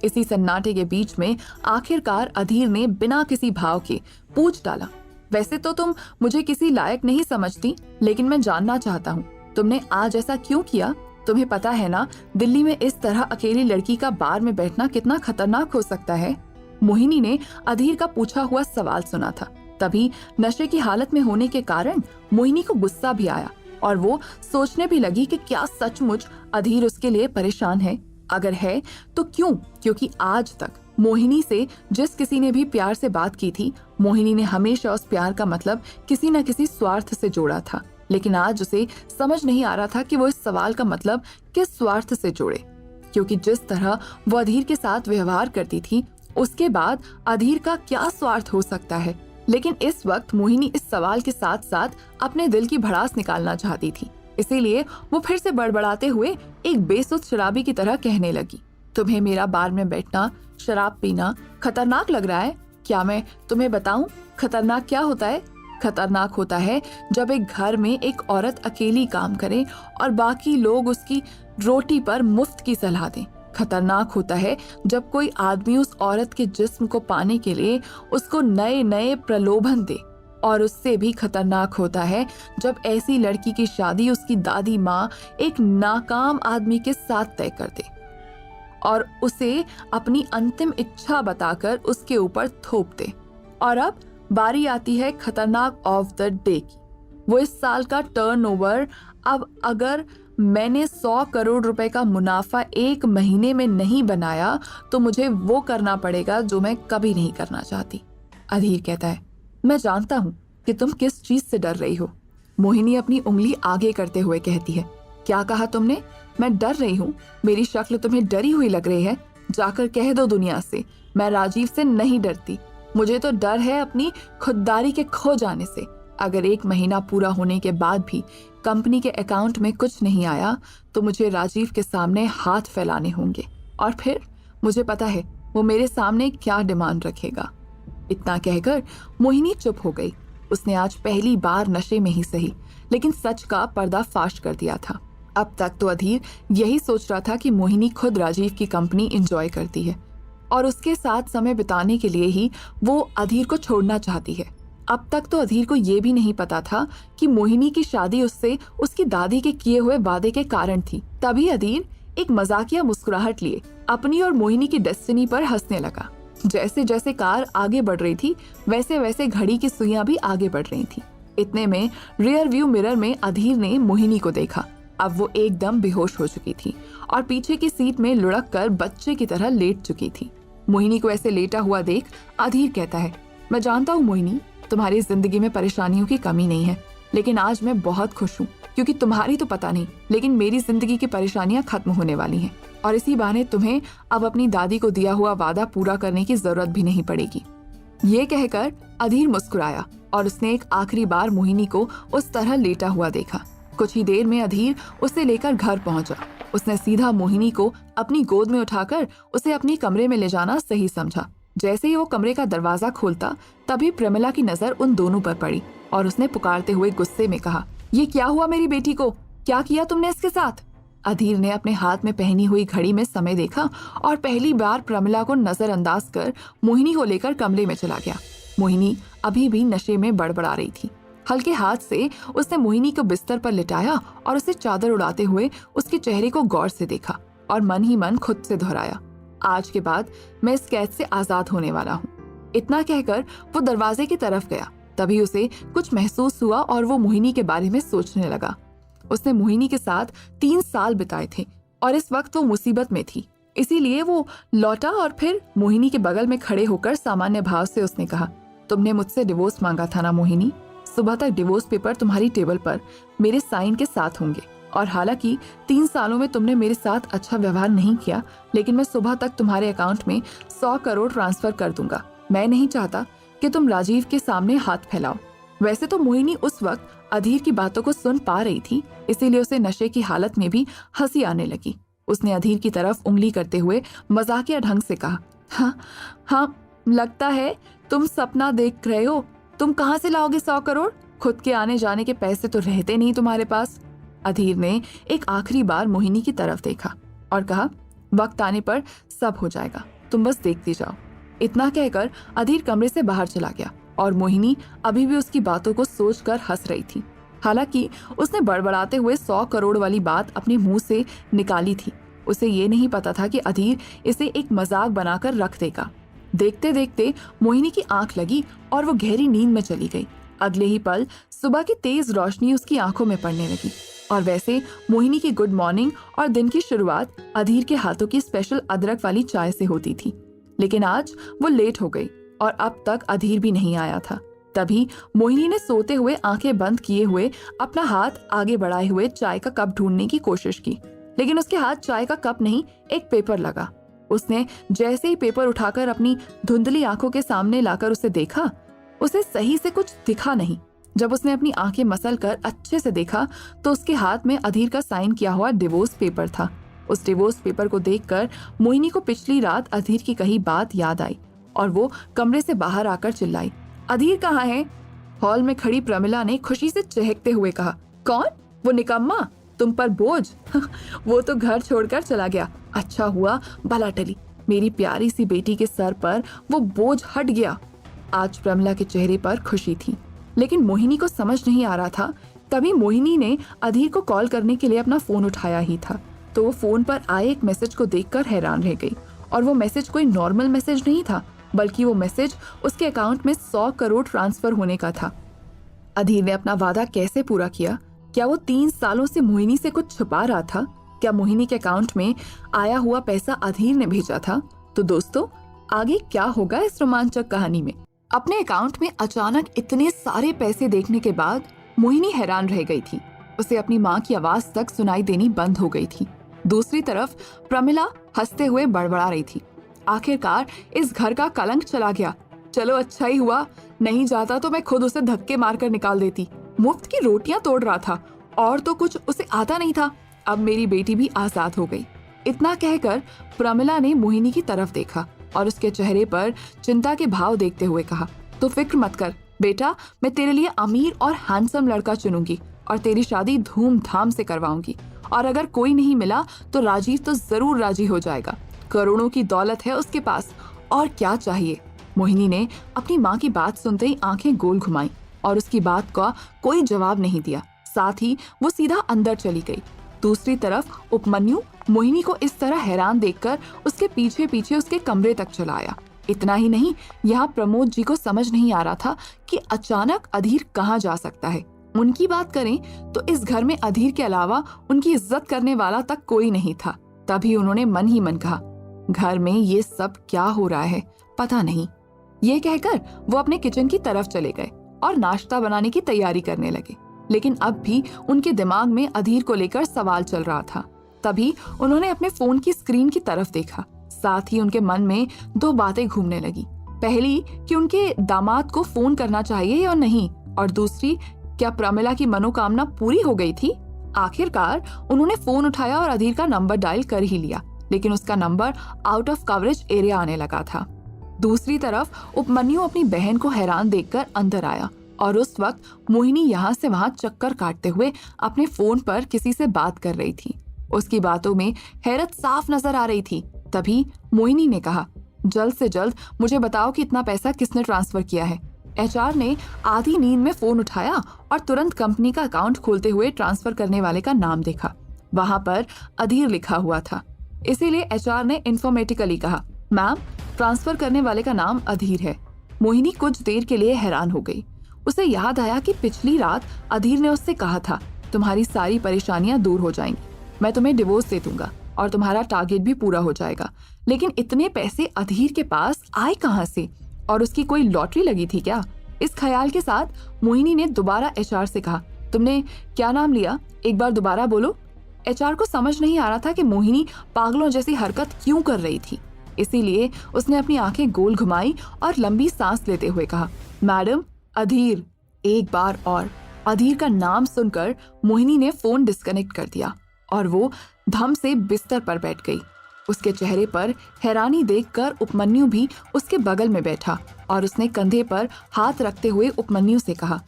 इसी सन्नाटे के बीच में आखिरकार अधीर ने बिना किसी भाव के पूछ डाला, वैसे तो तुम मुझे किसी लायक नहीं समझती, लेकिन मैं जानना चाहता हूँ तुमने आज ऐसा क्यों किया? तुम्हें पता है ना, दिल्ली में इस तरह अकेली लड़की का बार में बैठना कितना खतरनाक हो सकता है। मोहिनी ने अधीर का पूछा हुआ सवाल सुना था। तभी नशे की हालत में होने के कारण मोहिनी को गुस्सा भी आया और वो सोचने भी लगी कि क्या सचमुच अधीर उसके लिए परेशान है। अगर है तो क्यों? क्योंकि आज तक मोहिनी से जिस किसी ने भी प्यार से बात की थी, मोहिनी ने हमेशा उस प्यार का मतलब किसी न किसी स्वार्थ से जोड़ा था। लेकिन आज उसे समझ नहीं आ रहा था कि वो इस सवाल का मतलब किस स्वार्थ से जोड़े, क्योंकि जिस तरह वो अधीर के साथ व्यवहार करती थी उसके बाद अधीर का क्या स्वार्थ हो सकता है। लेकिन इस वक्त मोहिनी इस सवाल के साथ साथ अपने दिल की भड़ास निकालना चाहती थी, इसीलिए वो फिर से बड़बड़ाते हुए एक बेसुध शराबी की तरह कहने लगी, तुम्हें मेरा बार में बैठना, शराब पीना खतरनाक लग रहा है? क्या मैं तुम्हें बताऊं खतरनाक क्या होता है? खतरनाक होता है जब एक घर में एक औरत अकेली काम करे और बाकी लोग उसकी रोटी पर मुफ्त की सलाह दें। खतरनाक होता है जब कोई आदमी उस औरत के जिस्म को पाने के लिए उसको नए नए प्रलोभन दे, और उससे भी खतरनाक होता है जब ऐसी लड़की की शादी उसकी दादी माँ एक नाकाम आदमी के साथ तय कर दे और उसे अपनी अंतिम इच्छा बताकर उसके ऊपर थोप दे। और अब बारी आती है खतरनाक ऑफ द डे की। वो इस साल का टर्नओवर, अब अगर मैंने 100 करोड़ रुपए का मुनाफा एक महीने में नहीं बनाया तो मुझे वो करना पड़ेगा जो मैं कभी नहीं करना चाहती। अधीर कहता है, मैं जानता हूँ कि तुम किस चीज से डर रही हो। मोहिनी अपनी उंगली आगे करते हुए कहती है, क्या कहा तुमने? मैं डर रही हूँ? मेरी शक्ल तुम्हें डरी हुई लग रही है? जाकर कह दो दुनिया से, मैं राजीव से नहीं डरती। मुझे तो डर है अपनी खुददारी के खो जाने से। अगर 1 महीना पूरा होने के बाद भी कंपनी के अकाउंट में कुछ नहीं आया तो मुझे राजीव के सामने हाथ फैलाने होंगे, और फिर मुझे पता है वो मेरे सामने क्या डिमांड रखेगा। इतना कहकर मोहिनी चुप हो गई। उसने आज पहली बार नशे में ही सही, लेकिन सच का पर्दाफाश कर दिया था। अब तक तो अधीर यही सोच रहा था कि मोहिनी खुद राजीव की कंपनी एंजॉय करती है और उसके साथ समय बिताने के लिए ही वो अधीर को छोड़ना चाहती है। अब तक तो अधीर को ये भी नहीं पता था कि मोहिनी की शादी उससे उसकी दादी के किए हुए वादे के कारण थी। तभी अधीर एक मजाकिया मुस्कुराहट लिए अपनी और मोहिनी की डेस्टिनी पर हंसने लगा। जैसे जैसे कार आगे बढ़ रही थी वैसे वैसे घड़ी की सुइयां भी आगे बढ़ रही थी। इतने में रियर व्यू मिरर में अधीर ने मोहिनी को देखा। अब वो एकदम बेहोश हो चुकी थी और पीछे की सीट में लुढ़क कर बच्चे की तरह लेट चुकी थी। मोहिनी को ऐसे लेटा हुआ देख अधीर कहता है, मैं जानता हूँ मोहिनी, तुम्हारी जिंदगी में परेशानियों की कमी नहीं है, लेकिन आज मैं बहुत खुश हूँ क्योंकि तुम्हारी तो पता नहीं, लेकिन मेरी जिंदगी की परेशानियां खत्म होने वाली हैं और इसी बहाने तुम्हें अब अपनी दादी को दिया हुआ वादा पूरा करने की जरूरत भी नहीं पड़ेगी। ये कहकर अधीर मुस्कुराया और उसने एक आखिरी बार मोहिनी को उस तरह लेटा हुआ देखा। कुछ ही देर में अधीर उसे लेकर घर पहुंचा। उसने सीधा मोहिनी को अपनी गोद में उठाकर उसे अपनी कमरे में ले जाना सही समझा। जैसे ही वो कमरे का दरवाजा खोलता तभी प्रमिला की नजर उन दोनों पर पड़ी और उसने पुकारते हुए गुस्से में कहा, ये क्या हुआ मेरी बेटी को? क्या किया तुमने इसके साथ? अधीर ने अपने हाथ में पहनी हुई घड़ी में समय देखा और पहली बार प्रमिला को नजरअंदाज कर मोहिनी को लेकर कमरे में चला गया। मोहिनी अभी भी नशे में बड़बड़ा रही थी। हल्के हाथ से उसने मोहिनी को बिस्तर पर लिटाया और उसे चादर उड़ाते हुए उसके चेहरे को गौर से देखा और मन ही मन खुद से दोहराया, आज के बाद मैं इस कैद से आजाद होने वाला हूँ। इतना कहकर वो दरवाजे की तरफ गया। तभी उसे कुछ महसूस हुआ और वो मोहिनी के बारे में सोचने लगा। उसने मोहिनी के साथ 3 साल बिताए थे और इस वक्त वो मुसीबत में थी, इसीलिए वो लौटा और फिर मोहिनी के बगल में खड़े होकर सामान्य भाव से उसने कहा, तुमने मुझसे डिवोर्स मांगा था ना मोहिनी? सुबह तक डिवोर्स पेपर तुम्हारी टेबल पर मेरे साइन के साथ होंगे और हालांकि 3 सालों में तुमने मेरे साथ अच्छा व्यवहार नहीं किया, लेकिन मैं सुबह तक तुम्हारे अकाउंट में 100 करोड़ ट्रांसफर कर दूंगा। मैं नहीं चाहता कि तुम राजीव के सामने हाथ फैलाओ। वैसे तो मोहिनी उस वक्त अधीर की बातों को सुन पा रही थी, इसीलिए उसे नशे की हालत में भी हंसी आने लगी। उसने अधीर की तरफ उंगली करते हुए मजाकिया ढंग से कहा, हाँ, लगता है तुम सपना देख रहे हो। तुम कहाँ से लाओगे 100 करोड़? खुद के आने जाने के पैसे तो रहते नहीं तुम्हारे पास। अधीर ने एक आखिरी बार मोहिनी की तरफ देखा और कहा, वक्त आने पर सब हो जाएगा, तुम बस देखती जाओ। इतना कहकर अधीर कमरे से बाहर चला गया और मोहिनी अभी भी उसकी बातों को सोचकर हंस रही थी। हालांकि उसने बड़बड़ाते हुए 100 करोड़ वाली बात अपने मुंह से निकाली थी। उसे ये नहीं पता था कि अधीर इसे एक मजाक बनाकर रख देगा। देखते देखते मोहिनी की आंख लगी और वो गहरी नींद में चली गई। अगले ही पल सुबह की तेज रोशनी उसकी आंखों में पड़ने लगी और वैसे मोहिनी की गुड मॉर्निंग और दिन की शुरुआत अधीर के हाथों की स्पेशल अदरक वाली चाय से होती थी। लेकिन आज वो लेट हो गई और अब तक अधीर भी नहीं आया था। तभी मोहिनी ने सोते हुए आंखें बंद किए हुए अपना हाथ आगे बढ़ाए हुए चाय का कप ढूंढने की कोशिश की, लेकिन उसके हाथ चाय का कप नहीं, एक पेपर लगा। उसने जैसे ही पेपर उठाकर अपनी धुंधली आंखों के सामने लाकर उसे देखा, उसे सही से कुछ दिखा नहीं। जब उसने अपनी आंखें मसल कर अच्छे से देखा तो उसके हाथ में अधीर का साइन किया हुआ डिवोर्स पेपर था। उस डिवोर्स पेपर को देखकर मोहिनी को पिछली रात अधीर की कही बात याद आई और वो कमरे से बाहर आकर चिल्लाई, अधीर कहाँ है? हॉल में खड़ी प्रमिला ने खुशी से चहकते हुए कहा, कौन? वो निकम्मा? तुम पर बोझ। वो तो घर छोड़कर चला गया, अच्छा हुआ भला टली। मेरी प्यारी सी बेटी के सर पर वो बोझ हट गया। आज प्रमिला के चेहरे पर खुशी थी, लेकिन मोहिनी को समझ नहीं आ रहा था। तभी मोहिनी ने अधीर को कॉल करने के लिए अपना फोन उठाया ही था, तो वो फोन पर आए एक मैसेज को देखकर हैरान रह गई। और वो मैसेज कोई नॉर्मल मैसेज नहीं था, बल्कि वो मैसेज उसके अकाउंट में 100 करोड़ ट्रांसफर होने का था। अधीर ने अपना वादा कैसे पूरा किया? क्या वो 3 सालों से मोहिनी से कुछ छुपा रहा था? क्या मोहिनी के अकाउंट में आया हुआ पैसा अधीर ने भेजा था? तो दोस्तों, आगे क्या होगा इस रोमांचक कहानी में? अपने अकाउंट में अचानक इतने सारे पैसे देखने के बाद मोहिनी हैरान रह गई थी। उसे अपनी माँ की आवाज तक सुनाई देनी बंद हो गई थी। दूसरी तरफ प्रमिला हंसते हुए बड़बड़ा रही थी। आखिरकार इस घर का कलंक चला गया। चलो अच्छा ही हुआ, नहीं जाता तो मैं खुद उसे धक्के मारकर निकाल देती। मुफ्त की रोटियां तोड़ रहा था और तो कुछ उसे आता नहीं था। अब मेरी बेटी भी आजाद हो गई। इतना कहकर प्रमिला ने मोहिनी की तरफ देखा और उसके चेहरे पर चिंता के भाव देखते हुए कहा, तो फिक्र मत कर बेटा, मैं तेरे लिए अमीर और हैंडसम लड़का चुनूंगी और तेरी शादी धूमधाम से करवाऊंगी। और अगर कोई नहीं मिला तो राजीव तो जरूर राजी हो जाएगा। करोड़ों की दौलत है उसके पास, और क्या चाहिए। मोहिनी ने अपनी माँ की बात सुनते ही आंखें गोल घुमाई और उसकी बात का कोई जवाब नहीं दिया। साथ ही वो सीधा अंदर चली गई। दूसरी तरफ उपमन्यु मोहिनी को इस तरह हैरान देखकर उसके पीछे पीछे उसके कमरे तक चला आया। इतना ही नहीं, यहाँ प्रमोद जी को समझ नहीं आ रहा था कि अचानक अधीर कहाँ जा सकता है। उनकी बात करें तो इस घर में अधीर के अलावा उनकी इज्जत करने वाला तक कोई नहीं था। तभी उन्होंने मन ही मन कहा, घर में ये सब क्या हो रहा है पता नहीं। ये कहकर वो अपने किचन की तरफ चले गए और नाश्ता बनाने की तैयारी करने लगे। लेकिन अब भी उनके दिमाग में अधीर को लेकर सवाल चल रहा था। तभी उन्होंने अपने फोन की स्क्रीन की तरफ देखा। साथ ही उनके मन में 2 बातें घूमने लगी। पहली कि उनके दामाद को फोन करना चाहिए या नहीं, और दूसरी क्या प्रमिला की मनोकामना पूरी हो गई थी। आखिरकार उन्होंने फोन उठाया और अधीर का नंबर डायल कर ही लिया, लेकिन उसका number out of coverage area आने लगा था। दूसरी तरफ उपमन्यु अपनी बहन को हैरान देखकर अंदर आया और उस वक्त मोहिनी यहाँ से वहां चक्कर काटते हुए अपने फोन पर किसी से बात कर रही थी। उसकी बातों में हैरत साफ नजर आ रही थी। तभी मोहिनी ने कहा, जल्द से जल्द मुझे बताओ कि इतना पैसा किसने ट्रांसफर किया है। एचआर ने आधी नींद में फोन उठाया और तुरंत कंपनी का अकाउंट खोलते हुए ट्रांसफर करने वाले का नाम देखा। वहां पर अधीर लिखा हुआ था। इसीलिए एचआर ने इन्फॉर्मेटिकली कहा, मैम ट्रांसफर करने वाले का नाम अधीर है। मोहिनी कुछ देर के लिए हैरान हो गई। उसे याद आया कि पिछली रात अधीर ने उससे कहा था, तुम्हारी सारी परेशानियां दूर हो जाएंगी, मैं तुम्हें डिवोर्स दे दूंगा और तुम्हारा टारगेट भी पूरा हो जाएगा। लेकिन इतने पैसे अधीर के पास आए कहाँ से? और उसकी कोई लॉटरी लगी थी क्या? इस ख्याल के साथ मोहिनी ने दोबारा एचआर से कहा, तुमने क्या नाम लिया, एक बार दोबारा बोलो। एचआर को समझ नहीं आ रहा था कि मोहिनी पागलों जैसी हरकत क्यों कर रही थी। इसीलिए उसने अपनी आंखें गोल घुमाई और लंबी सांस लेते हुए कहा, मैडम अधीर। एक बार और अधीर का नाम सुनकर मोहिनी ने फोन डिस्कनेक्ट कर दिया और वो धम से बिस्तर पर बैठ गई। उसके चेहरे पर हैरानी देखकर उपमन्यु भी उसके बगल में बैठा और उसने कंधे पर हाथ रखते हुए उपमन्यु से कहा,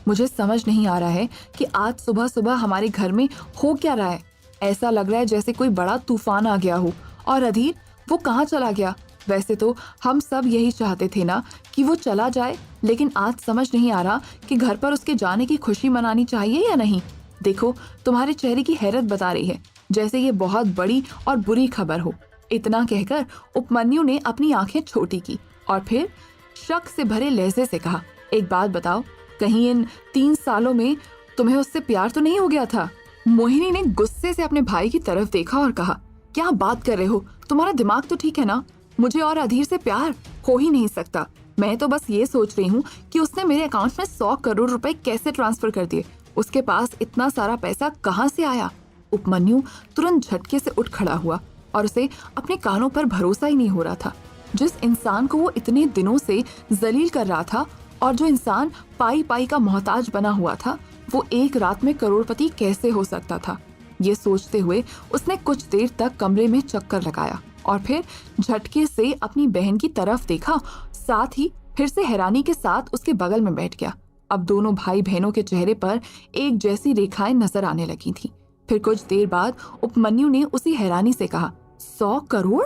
मुझे समझ नहीं आ रहा है कि आज सुबह सुबह हमारे घर में हो क्या रहा है। ऐसा लग रहा है जैसे कोई बड़ा तूफान आ गया हो। और अधीर, वो कहाँ चला गया? वैसे तो हम सब यही चाहते थे ना कि वो चला जाए, लेकिन आज समझ नहीं आ रहा कि घर पर उसके जाने की खुशी मनानी चाहिए या नहीं। देखो, तुम्हारे चेहरे की हैरत बता रही है जैसे ये बहुत बड़ी और बुरी खबर हो। इतना कहकर उपमन्यु ने अपनी आंखें छोटी की और फिर शक से भरे लहजे से कहा, एक बात बताओ, कहीं इन 3 सालों में तुम्हें उससे प्यार तो नहीं हो गया था? मोहिनी ने गुस्से से अपने भाई की तरफ देखा और कहा, क्या बात कर रहे हो? तुम्हारा दिमाग तो ठीक है ना? मुझे और अधीर से प्यार हो ही नहीं सकता। मैं तो बस ये सोच रही हूँ कि उसने मेरे अकाउंट में 100 करोड़ रुपए कैसे ट्रांसफर कर दिए। उसके पास इतना सारा पैसा कहाँ से आया? उपमन्यु तुरंत झटके से उठ खड़ा हुआ और उसे अपने कानों पर भरोसा ही नहीं हो रहा था। जिस इंसान को वो इतने दिनों से जलील कर रहा था और जो इंसान पाई पाई का मोहताज बना हुआ था, वो एक रात में करोड़पति कैसे हो सकता था? ये सोचते हुए उसने कुछ देर तक कमरे में चक्कर लगाया और फिर झटके से अपनी बहन की तरफ देखा। साथ ही फिर से हैरानी के साथ उसके बगल में बैठ गया। अब दोनों भाई बहनों के चेहरे पर एक जैसी रेखाएं नजर आने लगी थी। फिर कुछ देर बाद उपमन्यु ने उसी हैरानी से कहा, 100 करोड़?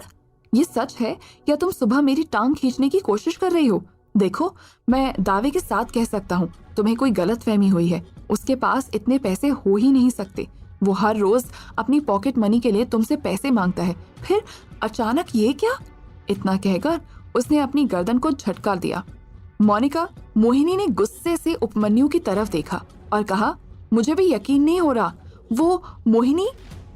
ये सच है या तुम सुबह मेरी टांग खींचने की कोशिश कर रही हो? देखो, मैं दावे के साथ कह सकता हूँ तुम्हें कोई गलतफहमी हुई है। उसके पास इतने पैसे हो ही नहीं सकते। वो हर रोज अपनी पॉकेट मनी के लिए तुमसे पैसे मांगता है, फिर अचानक ये क्या? इतना कहकर उसने अपनी गर्दन को झटका दिया। मोनिका, मोहिनी ने गुस्से से उपमन्यु की तरफ देखा और कहा, मुझे भी यकीन नहीं हो रहा। वो मोहिनी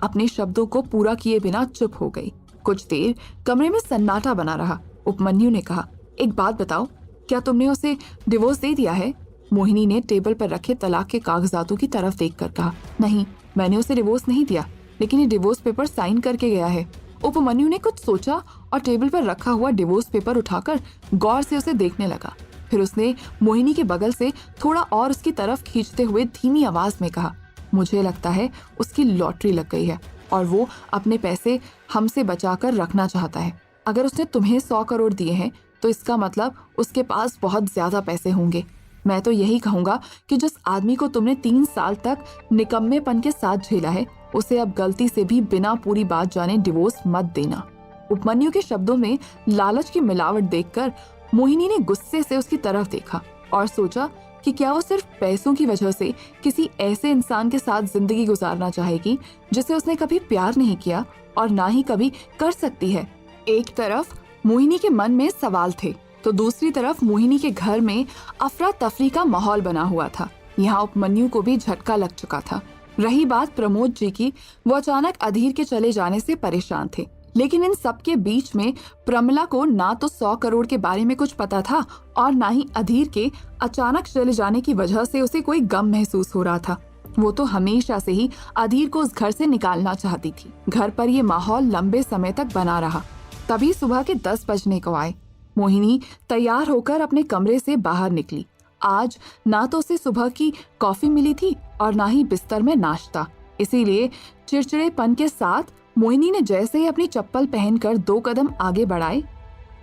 अपने शब्दों को पूरा किए बिना चुप हो गई। कुछ देर कमरे में सन्नाटा बना रहा। उपमन्यु ने कहा, एक बात बताओ, क्या तुमने उसे डिवोर्स दे दिया है? मोहिनी ने टेबल पर रखे तलाक के कागजातों की तरफ देखकर कहा, नहीं, मैंने उसे डिवोर्स नहीं दिया, लेकिन ये डिवोर्स पेपर साइन करके गया है। उपमन्यु ने कुछ सोचा और टेबल पर रखा हुआ डिवोर्स पेपर उठाकर गौर से उसे देखने लगा। फिर उसने मोहिनी के बगल से थोड़ा और उसकी तरफ खींचते हुए धीमी आवाज में कहा, मुझे लगता है उसकी लॉटरी लग गई है और वो अपने पैसे हमसे बचाकर रखना चाहता है। अगर उसने तुम्हें 100 करोड़ दिए हैं तो इसका मतलब उसके पास बहुत ज्यादा पैसे होंगे। मैं तो यही कहूंगा कि जिस आदमी को तुमने 3 साल तक निकम्मेपन के साथ झेला है, उसे अब गलती से भी बिना पूरी बात जाने डिवोर्स मत देना। उपमन्यु के शब्दों में लालच की मिलावट देखकर मोहिनी ने गुस्से से उसकी तरफ देखा और सोचा कि क्या वो सिर्फ पैसों की वजह से किसी ऐसे इंसान के साथ जिंदगी गुजारना चाहेगी जिसे उसने कभी प्यार नहीं किया और ना ही कभी कर सकती है। एक तरफ मोहिनी के मन में सवाल थे तो दूसरी तरफ मोहिनी के घर में अफरा तफरी का माहौल बना हुआ था। यहाँ उपमन्यु को भी झटका लग चुका था। रही बात प्रमोद जी की, वो अचानक अधीर के चले जाने से परेशान थे, लेकिन इन सब के बीच में प्रमिला को ना तो 100 करोड़ के बारे में कुछ पता था और ना ही अधीर के अचानक चले जाने की वजह से उसे कोई गम महसूस हो रहा था। वो तो हमेशा से ही अधीर को उस घर से निकालना चाहती थी। घर पर ये माहौल लंबे समय तक बना रहा। तभी सुबह के 10 बजने को आए। मोहिनी तैयार होकर अपने कमरे से बाहर निकली। आज ना तो उसे सुबह की कॉफी मिली थी और ना ही बिस्तर में नाश्ता, इसीलिए चिड़चिड़ेपन के साथ मोहिनी ने जैसे ही अपनी चप्पल पहनकर 2 कदम आगे बढ़ाए,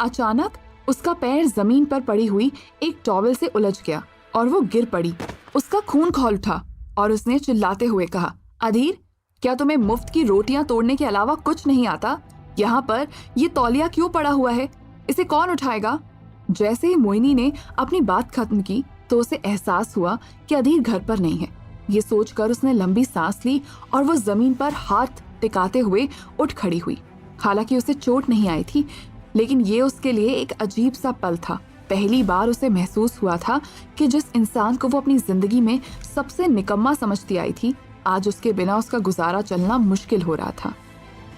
अचानक उसका पैर जमीन पर पड़ी हुई एक टॉवेल से उलझ गया और वो गिर पड़ी। उसका खून खौल उठा और उसने चिल्लाते हुए कहा, अधीर, क्या तुम्हें मुफ्त की रोटियां तोड़ने के अलावा कुछ नहीं आता? यहाँ पर ये तौलिया क्यों पड़ा हुआ है? इसे कौन उठाएगा? जैसे ही मोहिनी ने अपनी बात खत्म की तो उसे एहसास हुआ कि अधीर घर पर नहीं है। ये सोचकर उसने लंबी सांस ली और वो जमीन पर हाथ टिकाते हुए उठ खड़ी हुई। हालांकि उसे चोट नहीं आई थी, लेकिन ये उसके लिए एक अजीब सा पल था। पहली बार उसे महसूस हुआ था कि जिस इंसान को वो अपनी जिंदगी में सबसे निकम्मा समझती आई थी, आज उसके बिना उसका गुजारा चलना मुश्किल हो रहा था।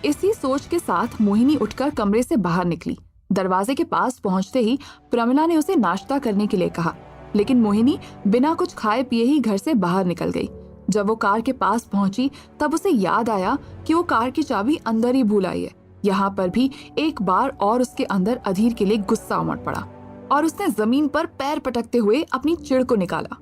इसी सोच के साथ मोहिनी उठकर कमरे से बाहर निकली। दरवाजे के पास पहुंचते ही प्रमिला ने उसे नाश्ता करने के लिए कहा, लेकिन मोहिनी बिना कुछ खाए पिए ही घर से बाहर निकल गई। जब वो कार के पास पहुंची तब उसे याद आया कि वो कार की चाबी अंदर ही भूल आई है। यहाँ पर भी एक बार और उसके अंदर अधीर के लिए गुस्सा उमड़ पड़ा और उसने जमीन पर पैर पटकते हुए अपनी चिढ़ को निकाला।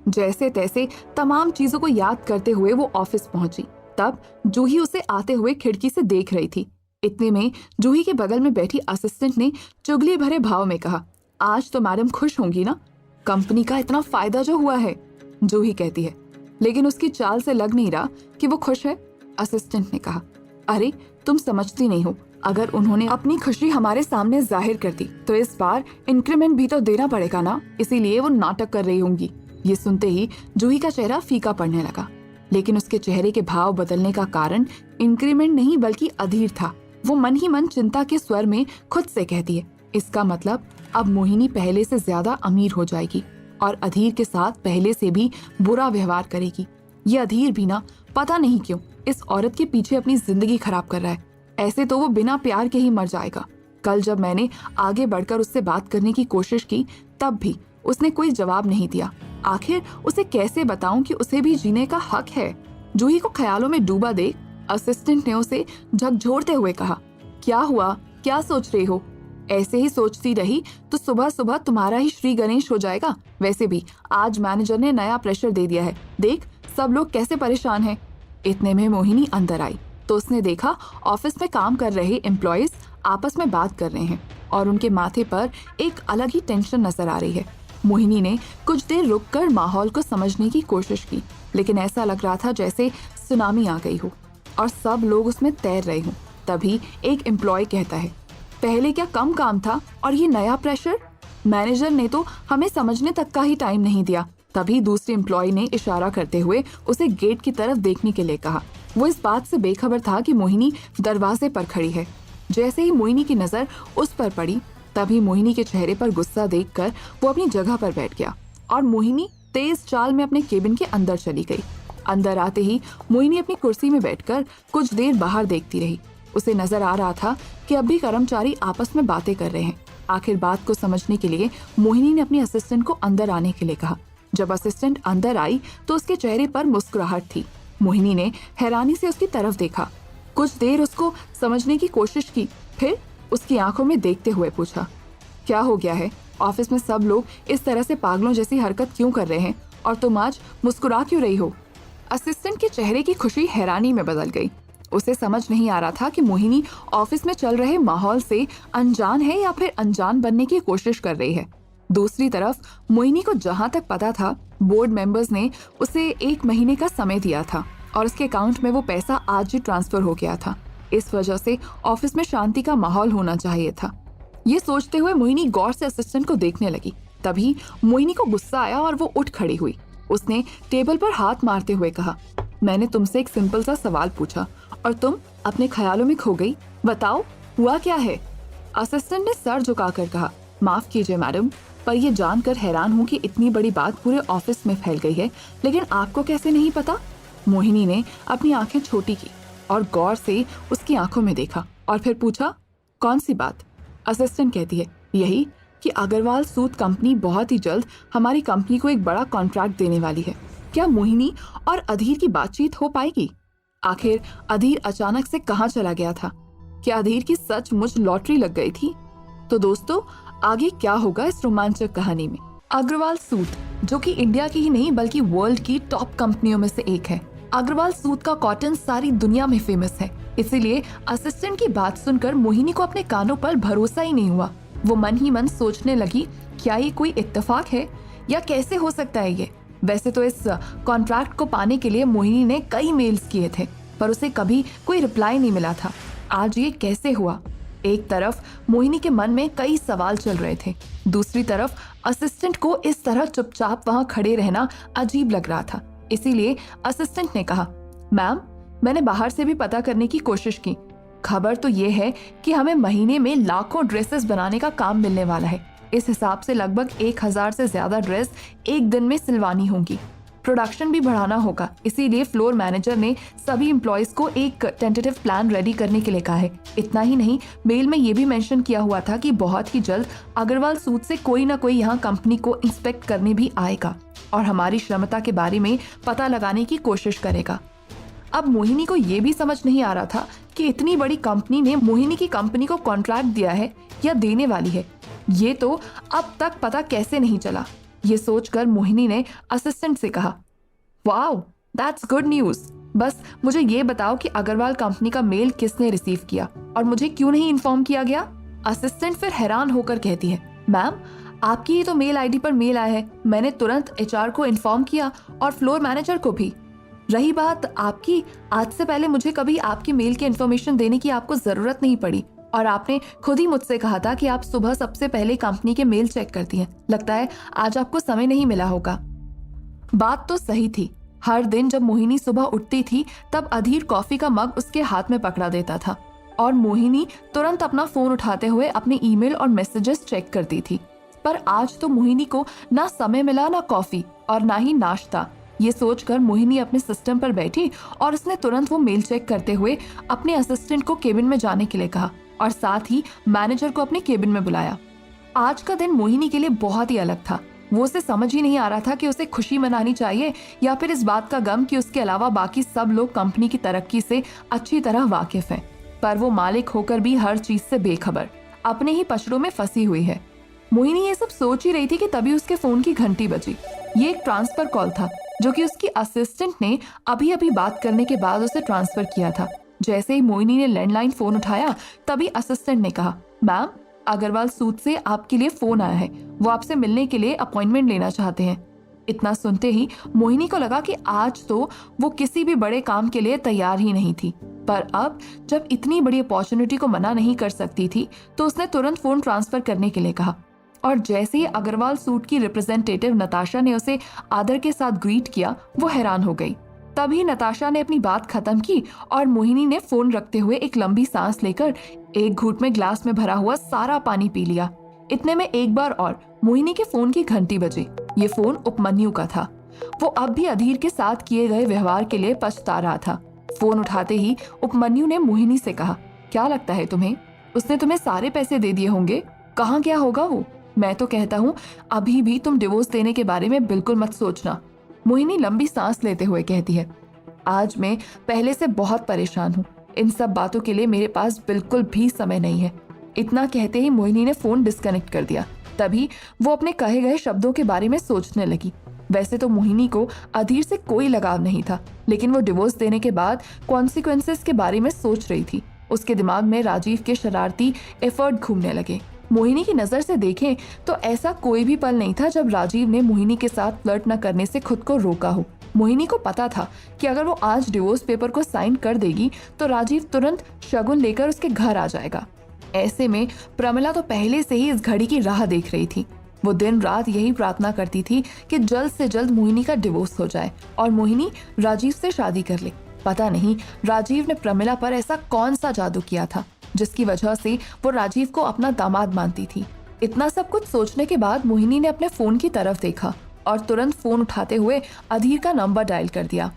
जैसे तैसे तमाम चीजों को याद करते हुए वो ऑफिस पहुंची। तब जूही उसे आते हुए खिड़की से देख रही थी। इतने में जूही के बगल में बैठी असिस्टेंट ने चुगली भरे भाव में कहा, आज तो मैडम खुश होंगी ना, कंपनी का इतना फायदा जो हुआ है। जूही कहती है, लेकिन उसकी चाल से लग नहीं रहा कि वो खुश है। असिस्टेंट ने कहा, अरे तुम समझती नहीं हो, अगर उन्होंने अपनी खुशी हमारे सामने जाहिर कर दी तो इस बार इंक्रीमेंट भी तो देना पड़ेगा ना, इसीलिए वो नाटक कर रही होंगी। ये सुनते ही जूही का चेहरा फीका पड़ने लगा, लेकिन उसके चेहरे के भाव बदलने का कारण इंक्रीमेंट नहीं बल्कि अधीर था। वो मन ही मन चिंता के स्वर में खुद से कहती है, इसका मतलब अब मोहिनी पहले से ज्यादा अमीर हो जाएगी और अधीर के साथ पहले से भी बुरा व्यवहार करेगी। ये अधीर भी ना पता नहीं क्यों इस औरत के पीछे अपनी जिंदगी खराब कर रहा है। ऐसे तो वो बिना प्यार के ही मर जाएगा। कल जब मैंने आगे बढ़कर उससे बात करने की कोशिश की तब भी उसने कोई जवाब नहीं दिया। आखिर उसे कैसे बताऊं कि उसे भी जीने का हक है। जूही को ख्यालों में डूबा देख असिस्टेंट ने उसे झकझोरते हुए कहा, क्या हुआ, क्या सोच रही हो? ऐसे ही सोचती रही तो सुबह सुबह तुम्हारा ही श्री गणेश हो जाएगा। वैसे भी आज मैनेजर ने नया प्रेशर दे दिया है, देख सब लोग कैसे परेशान हैं। इतने में मोहिनी अंदर आई तो उसने देखा ऑफिस में काम कर रहे एम्प्लॉयज आपस में बात कर रहे हैं और उनके माथे पर एक अलग ही टेंशन नजर आ रही है। मोहिनी ने कुछ देर रुककर माहौल को समझने की कोशिश की, लेकिन ऐसा लग रहा था जैसे सुनामी आ गई हो और सब लोग उसमें तैर रहे हों। तभी एक एम्प्लॉय कहता है, पहले क्या कम काम था और ये नया प्रेशर? मैनेजर ने तो हमें समझने तक का ही टाइम नहीं दिया। तभी दूसरे एम्प्लॉय ने इशारा करते हुए उसे गेट की तरफ देखने के लिए कहा। वो इस बात से बेखबर था कि मोहिनी दरवाजे पर खड़ी है। जैसे ही मोहिनी की नजर उस पर पड़ी, तभी मोहिनी के चेहरे पर गुस्सा देखकर वो अपनी जगह पर बैठ गया और मोहिनी तेज चाल में अपने केबिन के अंदर चली गई। अंदर आते ही मोहिनी अपनी कुर्सी में बैठकर कुछ देर बाहर देखती रही। उसे नजर आ रहा था कि अब भी कर्मचारी आपस में बातें कर रहे हैं। आखिर बात को समझने के लिए मोहिनी ने अपनी असिस्टेंट को अंदर आने के लिए कहा। जब असिस्टेंट अंदर आई तो उसके चेहरे पर मुस्कुराहट थी। मोहिनी ने हैरानी से उसकी तरफ देखा, कुछ देर उसको समझने की कोशिश की, फिर उसकी आंखों में देखते हुए पूछा, क्या हो गया है? ऑफिस में सब लोग इस तरह से पागलों जैसी हरकत क्यों कर रहे हैं और तुम आज मुस्कुरा क्यों रही हो? असिस्टेंट के चेहरे की खुशी हैरानी में बदल गई। उसे समझ नहीं आ रहा था कि मोहिनी ऑफिस में चल रहे माहौल से अनजान है या फिर अनजान बनने की कोशिश कर रही है। दूसरी तरफ मोहिनी को जहां तक पता था, बोर्ड मेंबर्स ने उसे 1 महीने का समय दिया था और उसके अकाउंट में वो पैसा आज ही ट्रांसफर हो गया था। इस वजह से ऑफिस में शांति का माहौल होना चाहिए था। ये सोचते हुए मोहिनी गौर से असिस्टेंट को देखने लगी। तभी मोहिनी को गुस्सा आया और वो उठ खड़ी हुई। उसने टेबल पर हाथ मारते हुए कहा, मैंने तुमसे एक सिंपल सा सवाल पूछा और तुम अपने ख्यालों में खो गई। बताओ हुआ क्या है? असिस्टेंट ने सर झुकाकर कहा, माफ कीजिए मैडम, पर यह जानकर हैरान हूँ कि इतनी बड़ी बात पूरे ऑफिस में फैल गई है, लेकिन आपको कैसे नहीं पता? मोहिनी ने अपनी आंखें छोटी की और गौर से उसकी आंखों में देखा और फिर पूछा, कौन सी बात? असिस्टेंट कहती है, यही कि अग्रवाल सूत कंपनी बहुत ही जल्द हमारी कंपनी को एक बड़ा कॉन्ट्रैक्ट देने वाली है। क्या मोहिनी और अधीर की बातचीत हो पाएगी? आखिर अधीर अचानक से कहाँ चला गया था? क्या अधीर की सचमुच लॉटरी लग गई थी? तो दोस्तों, आगे क्या होगा इस रोमांचक कहानी में? अग्रवाल सूत, जो कि इंडिया की ही नहीं बल्कि वर्ल्ड की टॉप कंपनियों में से एक है। अग्रवाल सूत का कॉटन सारी दुनिया में फेमस है। इसीलिए असिस्टेंट की बात सुनकर मोहिनी को अपने कानों पर भरोसा ही नहीं हुआ। वो मन ही मन सोचने लगी, क्या ये कोई इत्तेफाक है या कैसे हो सकता है ये? वैसे तो इस कॉन्ट्रैक्ट को पाने के लिए मोहिनी ने कई मेल्स किए थे, पर उसे कभी कोई रिप्लाई नहीं मिला था। आज ये कैसे हुआ? एक तरफ मोहिनी के मन में कई सवाल चल रहे थे, दूसरी तरफ असिस्टेंट को इस तरह चुपचाप वहां खड़े रहना अजीब लग रहा था। इसीलिए असिस्टेंट ने कहा, मैम, मैंने बाहर से भी पता करने की कोशिश की। खबर तो ये है कि हमें महीने में लाखों ड्रेसेस बनाने का काम मिलने वाला है। इस हिसाब से लगभग 1000 से ज्यादा ड्रेस एक दिन में सिलवानी होंगी। प्रोडक्शन भी बढ़ाना होगा, इसीलिए फ्लोर मैनेजर ने सभी एम्प्लॉयज को एक टेंटेटिव प्लान रेडी करने के लिए कहा है। इतना ही नहीं, मेल में ये भी मेंशन किया हुआ था कि बहुत ही जल्द अग्रवाल सूट से कोई ना कोई यहाँ कंपनी को इंस्पेक्ट करने भी आएगा और हमारी क्षमता के बारे में पता लगाने की कोशिश करेगा। अब मोहिनी को ये भी समझ नहीं आ रहा था कि इतनी बड़ी कंपनी ने मोहिनी की कंपनी को कॉन्ट्रैक्ट दिया है या देने वाली है। ये तो अब तक पता कैसे नहीं चला। ये सोचकर मोहिनी ने असिस्टेंट से कहा, वाओ, दैट्स गुड न्यूज। बस मुझे ये बताओ कि अग्रवाल कंपनी का मेल किसने रिसीव किया और मुझे क्यों नहीं इन्फॉर्म किया गया? असिस्टेंट फिर हैरान होकर कहती है, मैम, आपकी ही तो मेल आईडी पर मेल आया है। मैंने तुरंत एचआर को इन्फॉर्म किया और फ्लोर मैनेजर को भी। रही बात आपकी, आज से पहले मुझे कभी आपकी मेल की इन्फॉर्मेशन देने की आपको जरूरत नहीं पड़ी और आपने खुद ही मुझसे कहा था कि आप सुबह सबसे पहले कंपनी के मेल चेक करती हैं। लगता है आज आपको समय नहीं मिला होगा। बात तो सही थी। हर दिन जब मोहिनी सुबह उठती थी तब अधीर कॉफी का मग उसके हाथ में पकड़ा देता था और मोहिनी तुरंत अपना फोन उठाते हुए अपने ईमेल और मैसेजेस चेक करती थी। पर आज तो मोहिनी को ना समय मिला, ना कॉफी और ना ही नाश्ता। ये सोचकर मोहिनी अपने सिस्टम पर बैठी और उसने तुरंत वो मेल चेक करते हुए अपने असिस्टेंट को केबिन में जाने के लिए कहा और साथ ही मैनेजर को अपने केबिन में बुलाया। आज का दिन मोहिनी के लिए बहुत ही अलग था। वो उसे समझ ही नहीं आ रहा था कि उसे खुशी मनानी चाहिए या फिर इस बात का गम कि उसके अलावा बाकी सब लोग कंपनी की तरक्की से अच्छी तरह वाकिफ हैं। पर वो मालिक होकर भी हर चीज से बेखबर, अपने ही पचड़ों में फंसी हुई है। मोहिनी ये सब सोच ही रही थी कि तभी उसके फोन की घंटी बजी। ये एक ट्रांसफर कॉल था जो कि उसकी असिस्टेंट ने अभी अभी बात करने के बाद उसे ट्रांसफर किया था। जैसे ही मोहिनी ने लैंडलाइन फोन उठाया तभी असिस्टेंट ने कहा, मैम, अग्रवाल सूट से आपके लिए फोन आया है। वो आपसे मिलने के लिए अपॉइंटमेंट लेना चाहते हैं। इतना सुनते ही मोहिनी को लगा कि आज तो वो किसी भी बड़े काम के लिए तैयार ही नहीं थी, पर अब जब इतनी बड़ी अपॉर्चुनिटी को मना नहीं कर सकती थी तो उसने तुरंत फोन ट्रांसफर करने के लिए कहा। और जैसे ही अग्रवाल सूट की रिप्रेजेंटेटिव नताशा ने उसे आदर के साथ ग्रीट किया, वो हैरान हो गई। तभी नताशा ने अपनी बात खत्म की और मोहिनी ने फोन रखते हुए एक लंबी सांस लेकर एक घूंट में ग्लास में भरा हुआ सारा पानी पी लिया। इतने में एक बार और मोहिनी के फोन की घंटी बजी। ये फोन उपमन्यु का था। वो अब भी अधीर के साथ किए गए व्यवहार के लिए पछता रहा था। फोन उठाते ही उपमन्यु ने मोहिनी से कहा, क्या लगता है तुम्हें, उसने तुम्हें सारे पैसे दे दिए होंगे? कहाँ गया होगा वो? मैं तो कहता हूँ अभी भी तुम डिवोर्स देने के बारे में बिल्कुल मत सोचना। मोहिनी लंबी सांस लेते हुए कहती है, आज मैं पहले से बहुत परेशान हूँ। इन सब बातों के लिए मेरे पास बिल्कुल भी समय नहीं है। इतना कहते ही मोहिनी ने फोन डिस्कनेक्ट कर दिया। तभी वो अपने कहे गए शब्दों के बारे में सोचने लगी। वैसे तो मोहिनी को अधीर से कोई लगाव नहीं था, लेकिन वो डिवोर्स देने के बाद कॉन्सिक्वेंसेस के बारे में सोच रही थी। उसके दिमाग में राजीव के शरारती एफर्ट घूमने लगे। मोहिनी की नजर से देखें तो ऐसा कोई भी पल नहीं था जब राजीव ने मोहिनी के साथ फ्लर्ट न करने से खुद को रोका हो। मोहिनी को पता था कि अगर वो आज डिवोर्स पेपर को साइन कर देगी तो राजीव तुरंत शगुन लेकर उसके घर आ जाएगा। ऐसे में प्रमिला तो पहले से ही इस घड़ी की राह देख रही थी। वो दिन रात यही प्रार्थना करती थी कि जल्द से जल्द मोहिनी का डिवोर्स हो जाए और मोहिनी राजीव से शादी कर ले। पता नहीं राजीव ने प्रमिला पर ऐसा कौन सा जादू किया था जिसकी वजह से वो राजीव को अपना दामाद मानती थी। इतना सब कुछ सोचने के बाद मोहिनी ने अपने फोन की तरफ देखा और तुरंत फोन उठाते हुए अधीर का नंबर डायल कर दिया।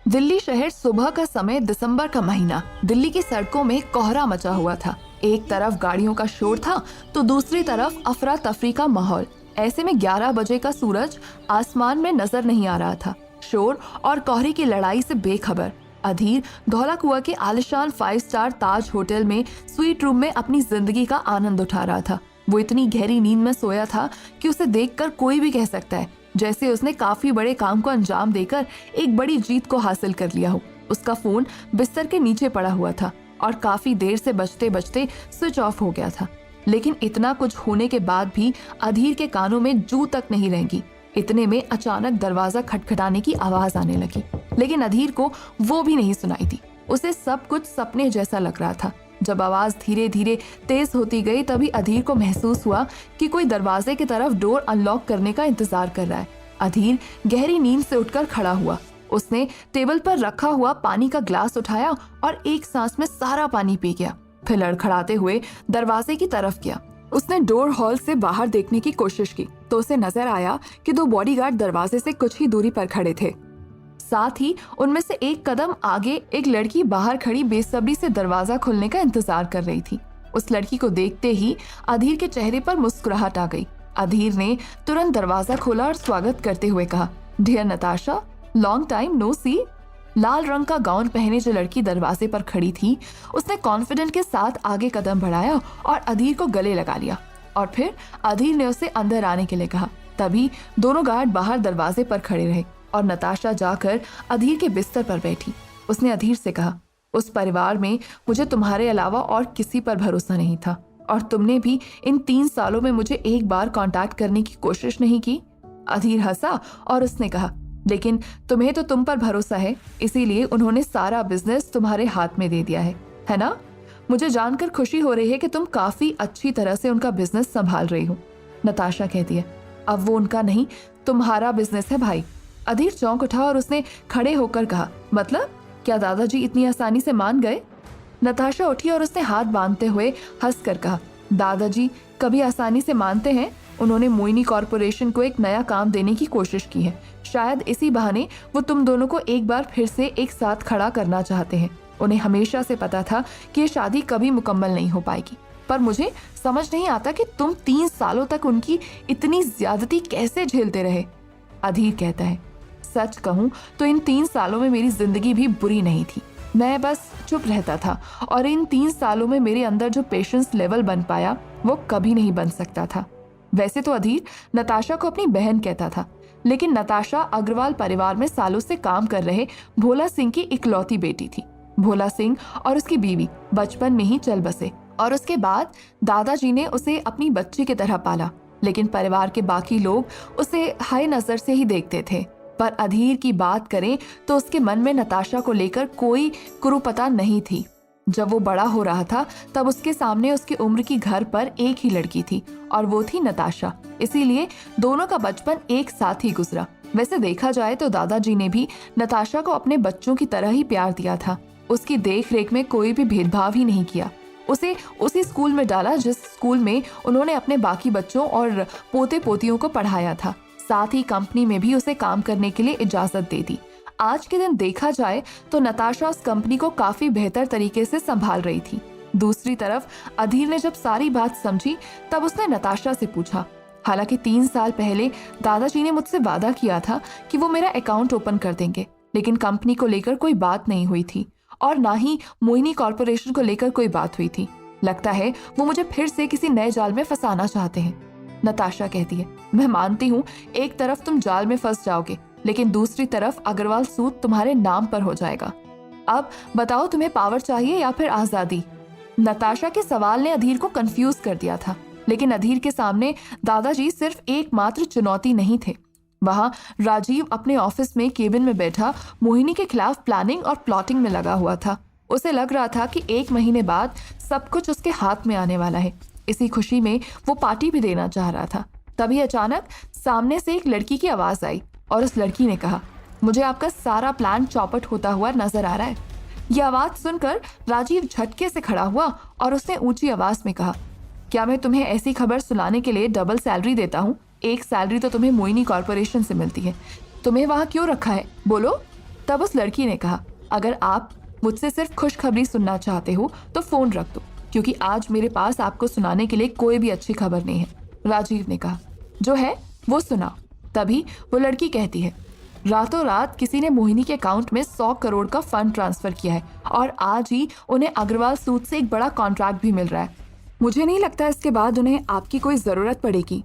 दिल्ली शहर, सुबह का समय, दिसंबर का महीना। दिल्ली की सड़कों में कोहरा मचा हुआ था। एक तरफ गाड़ियों का शोर था तो दूसरी तरफ अफरा तफरी का माहौल। ऐसे में 11 बजे का सूरज आसमान में नजर नहीं आ रहा था। शोर और कोहरे की लड़ाई से बेखबर अधीर धौलाकुआं के आलिशान 5 स्टार ताज होटल में स्वीट रूम में अपनी जिंदगी का आनंद उठा रहा था। वो इतनी गहरी नींद में सोया था कि उसे देखकर कोई भी कह सकता है जैसे उसने काफी बड़े काम को अंजाम देकर एक बड़ी जीत को हासिल कर लिया हो। उसका फोन बिस्तर के नीचे पड़ा हुआ था और काफी देर से बजते बजते स्विच ऑफ हो गया था। लेकिन इतना कुछ होने के बाद भी अधीर के कानों में जू तक नहीं रहेंगी। इतने में अचानक दरवाजा खटखटाने की आवाज आने लगी, लेकिन अधीर को वो भी नहीं सुनाई थी। उसे सब कुछ सपने जैसा लग रहा था। जब आवाज धीरे धीरे तेज होती गई तभी अधीर को महसूस हुआ कि कोई दरवाजे की तरफ डोर अनलॉक करने का इंतजार कर रहा है। अधीर गहरी नींद से उठकर खड़ा हुआ। उसने टेबल पर रखा हुआ पानी का ग्लास उठाया और एक सांस में सारा पानी पी गया। फिर लड़खड़ाते हुए दरवाजे की तरफ गया। उसने डोर हॉल से बाहर देखने की कोशिश की तो उसे नजर आया कि 2 बॉडीगार्ड दरवाजे से कुछ ही दूरी पर खड़े थे। साथ ही उनमें से एक कदम आगे एक लड़की बाहर खड़ी बेसब्री से दरवाजा खुलने का इंतजार कर रही थी। उस लड़की को देखते ही अधीर के चेहरे पर मुस्कुराहट आ गई। अधीर ने तुरंत दरवाजा खोला और स्वागत करते हुए कहा, dear Natasha, long time no see. लाल रंग का गाउन पहने जो लड़की दरवाजे पर खड़ी थी, उसने कॉन्फिडेंट के साथ आगे कदम बढ़ाया और अधीर को गले लगा लिया और फिर अधीर ने उसे अंदर आने के लिए कहा। तभी दोनों गार्ड बाहर दरवाजे पर खड़े रहे और नताशा जाकर अधीर के बिस्तर पर बैठी। उसने अधीर से कहा, उस परिवार में मुझे तुम्हारे अलावा और किसी पर भरोसा नहीं था और तुमने भी इन 3 सालों में मुझे एक बार कांटेक्ट करने की कोशिश नहीं की। अधीर हंसा और उसने कहा, लेकिन तुम्हें तो तुम पर भरोसा है, इसीलिए उन्होंने सारा बिजनेस तुम्हारे हाथ में दे दिया है ना? मुझे जानकर खुशी हो रही है कि तुम काफी अच्छी तरह से उनका बिजनेस संभाल रही हो। नताशा कहती है, अब वो उनका नहीं तुम्हारा बिजनेस है भाई। अधीर चौंक उठा और उसने खड़े होकर कहा, मतलब क्या दादाजी इतनी आसानी से मान गए? नताशा उठी और उसने हाथ बांधते हुए हंसकर कहा, दादाजी कभी आसानी से मानते हैं? उन्होंने मोहिनी कॉरपोरेशन को एक नया काम देने की कोशिश की है। शायद इसी बहाने वो तुम दोनों को एक बार फिर से एक साथ खड़ा करना चाहते हैं। उन्हें हमेशा से पता था कि ये शादी कभी मुकम्मल नहीं हो पाएगी, पर मुझे समझ नहीं आता कि तुम 3 सालों तक उनकी इतनी ज्यादती कैसे झेलते रहे। अधीर कहता है, सच कहूँ तो इन 3 सालों में मेरी जिंदगी भी बुरी नहीं थी। मैं बस चुप रहता था और इन 3 सालों में मेरे अंदर जो पेशेंस लेवल बन पाया वो कभी नहीं बन सकता था। वैसे तो अधीर नताशा को अपनी बहन कहता था, लेकिन नताशा अग्रवाल परिवार में सालों से काम कर रहे भोला सिंह की इकलौती बेटी थी। भोला सिंह और उसकी बीवी बचपन में ही चल बसे और उसके बाद दादाजी ने उसे अपनी बच्ची की तरह पाला। लेकिन परिवार के बाकी लोग उसे हाय नजर से ही देखते थे। पर अधीर की बात करें तो उसके मन में नताशा को लेकर कोई कुरूपता नहीं थी। जब वो बड़ा हो रहा था तब उसके सामने उसकी उम्र की घर पर एक ही लड़की थी और वो थी नताशा। इसीलिए दोनों का बचपन एक साथ ही गुजरा। वैसे देखा जाए तो दादाजी ने भी नताशा को अपने बच्चों की तरह ही प्यार दिया था। उसकी देख रेख में कोई भी भेदभाव ही नहीं किया। उसे उसी स्कूल में डाला जिस स्कूल में उन्होंने अपने बाकी बच्चों और पोते पोतियों को पढ़ाया था। साथ ही कंपनी में भी उसे काम करने के लिए इजाजत दे दी। आज के दिन देखा जाए तो नताशा उस कंपनी को काफी बेहतर तरीके से संभाल रही थी। दूसरी तरफ अधीर ने जब सारी बात समझी तब उसने नताशा से पूछा, हालांकि 3 साल पहले दादाजी ने मुझसे वादा किया था कि वो मेरा अकाउंट ओपन कर देंगे, लेकिन कंपनी को लेकर कोई बात नहीं हुई थी और ना ही मोहिनी कॉर्पोरेशन को लेकर कोई बात हुई थी। लगता है वो मुझे फिर से किसी नए जाल में फंसाना चाहते हैं। नताशा कहती है, मैं मानती हूँ एक तरफ तुम जाल में फंस जाओगे, लेकिन दूसरी तरफ अग्रवाल सूद तुम्हारे नाम पर हो जाएगा। अब बताओ, तुम्हें पावर चाहिए या फिर आजादी? नताशा के सवाल ने अधीर को कंफ्यूज कर दिया था, लेकिन अधीर के सामने दादाजी सिर्फ एकमात्र चुनौती नहीं थे। वहां राजीव अपने ऑफिस में केबिन में बैठा मोहिनी के खिलाफ प्लानिंग और प्लॉटिंग में लगा हुआ था। उसे लग रहा था कि 1 महीने बाद सब कुछ उसके हाथ में आने वाला है। इसी खुशी में वो पार्टी भी देना चाह रहा था। तभी अचानक सामने से एक लड़की की आवाज आई और उस लड़की ने कहा, मुझे आपका सारा प्लान चौपट होता हुआ नजर आ रहा है। यह आवाज सुनकर राजीव झटके से खड़ा हुआ और उसने ऊंची आवाज में कहा, क्या मैं तुम्हें ऐसी खबर सुनाने के लिए डबल सैलरी देता हूँ? एक सैलरी तो तुम्हें मोहिनी कॉर्पोरेशन से मिलती है, तुम्हें वहां क्यों रखा है, बोलो। तब उस लड़की ने कहा, अगर आप मुझसे सिर्फ खुशखबरी सुनना चाहते हो तो फोन रख दो, क्योंकि आज मेरे पास आपको सुनाने के लिए कोई भी अच्छी खबर नहीं है। राजीव ने कहा, जो है वो सुनाओ। तभी वो लड़की कहती है, रातों रात किसी ने मोहिनी के अकाउंट में 100 करोड़ का फंड ट्रांसफर किया है और आज ही उन्हें अग्रवाल सूद से एक बड़ा कॉन्ट्रैक्ट भी मिल रहा है। मुझे नहीं लगता इसके बाद उन्हें आपकी कोई जरूरत पड़ेगी।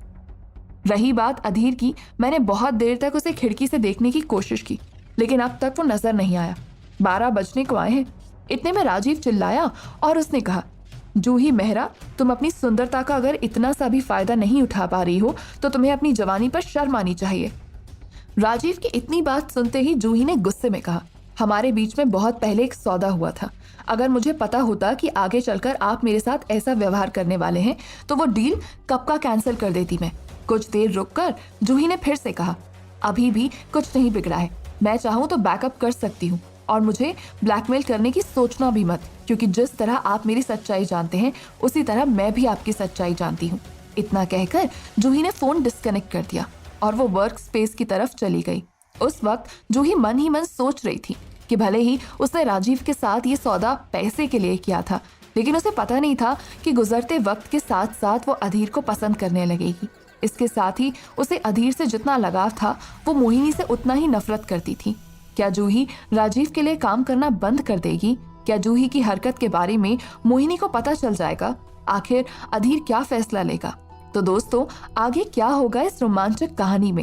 रही बात अधीर की, मैंने बहुत देर तक उसे खिड़की से देखने की कोशिश की, लेकिन अब तक वो नजर नहीं आया। 12 बजने को आए हैं। इतने में राजीव चिल्लाया और उसने कहा, जूही मेहरा, तुम अपनी सुंदरता का अगर इतना सा भी फायदा नहीं उठा पा रही हो तो तुम्हें अपनी जवानी पर शर्म आनी चाहिए। राजीव की इतनी बात सुनते ही जूही ने गुस्से में कहा, हमारे बीच में बहुत पहले एक सौदा हुआ था। अगर मुझे पता होता कि आगे चलकर आप मेरे साथ ऐसा व्यवहार करने वाले हैं तो वो डील कब का कैंसिल कर देती मैं। कुछ देर रुककर जूही ने फिर से कहा, अभी भी कुछ नहीं बिगड़ा है। मैं चाहूँ तो बैकअप कर सकती हूँ और मुझे ब्लैकमेल करने की सोचना भी मत, क्योंकि जिस तरह आप मेरी सच्चाई जानते हैं उसी तरह मैं भी आपकी सच्चाई जानती हूँ। इतना कहकर जूही ने फोन डिस्कनेक्ट कर दिया और वो वर्क स्पेस की तरफ चली गई। उस वक्त जूही मन ही मन सोच रही थी कि भले ही उसने राजीव के साथ ये सौदा पैसे के लिए किया था, लेकिन उसे पता नहीं था कि गुजरते वक्त के साथ साथ वो अधीर को पसंद करने लगेगी। इसके साथ ही उसे अधीर से जितना लगाव था वो मोहिनी से उतना ही नफरत करती थी। क्या जूही राजीव के लिए काम करना बंद कर देगी? क्या जूही की हरकत के बारे में मोहिनी को पता चल जाएगा? आखिर अधीर क्या फैसला लेगा? तो दोस्तों, आगे क्या होगा इस रोमांचक कहानी में,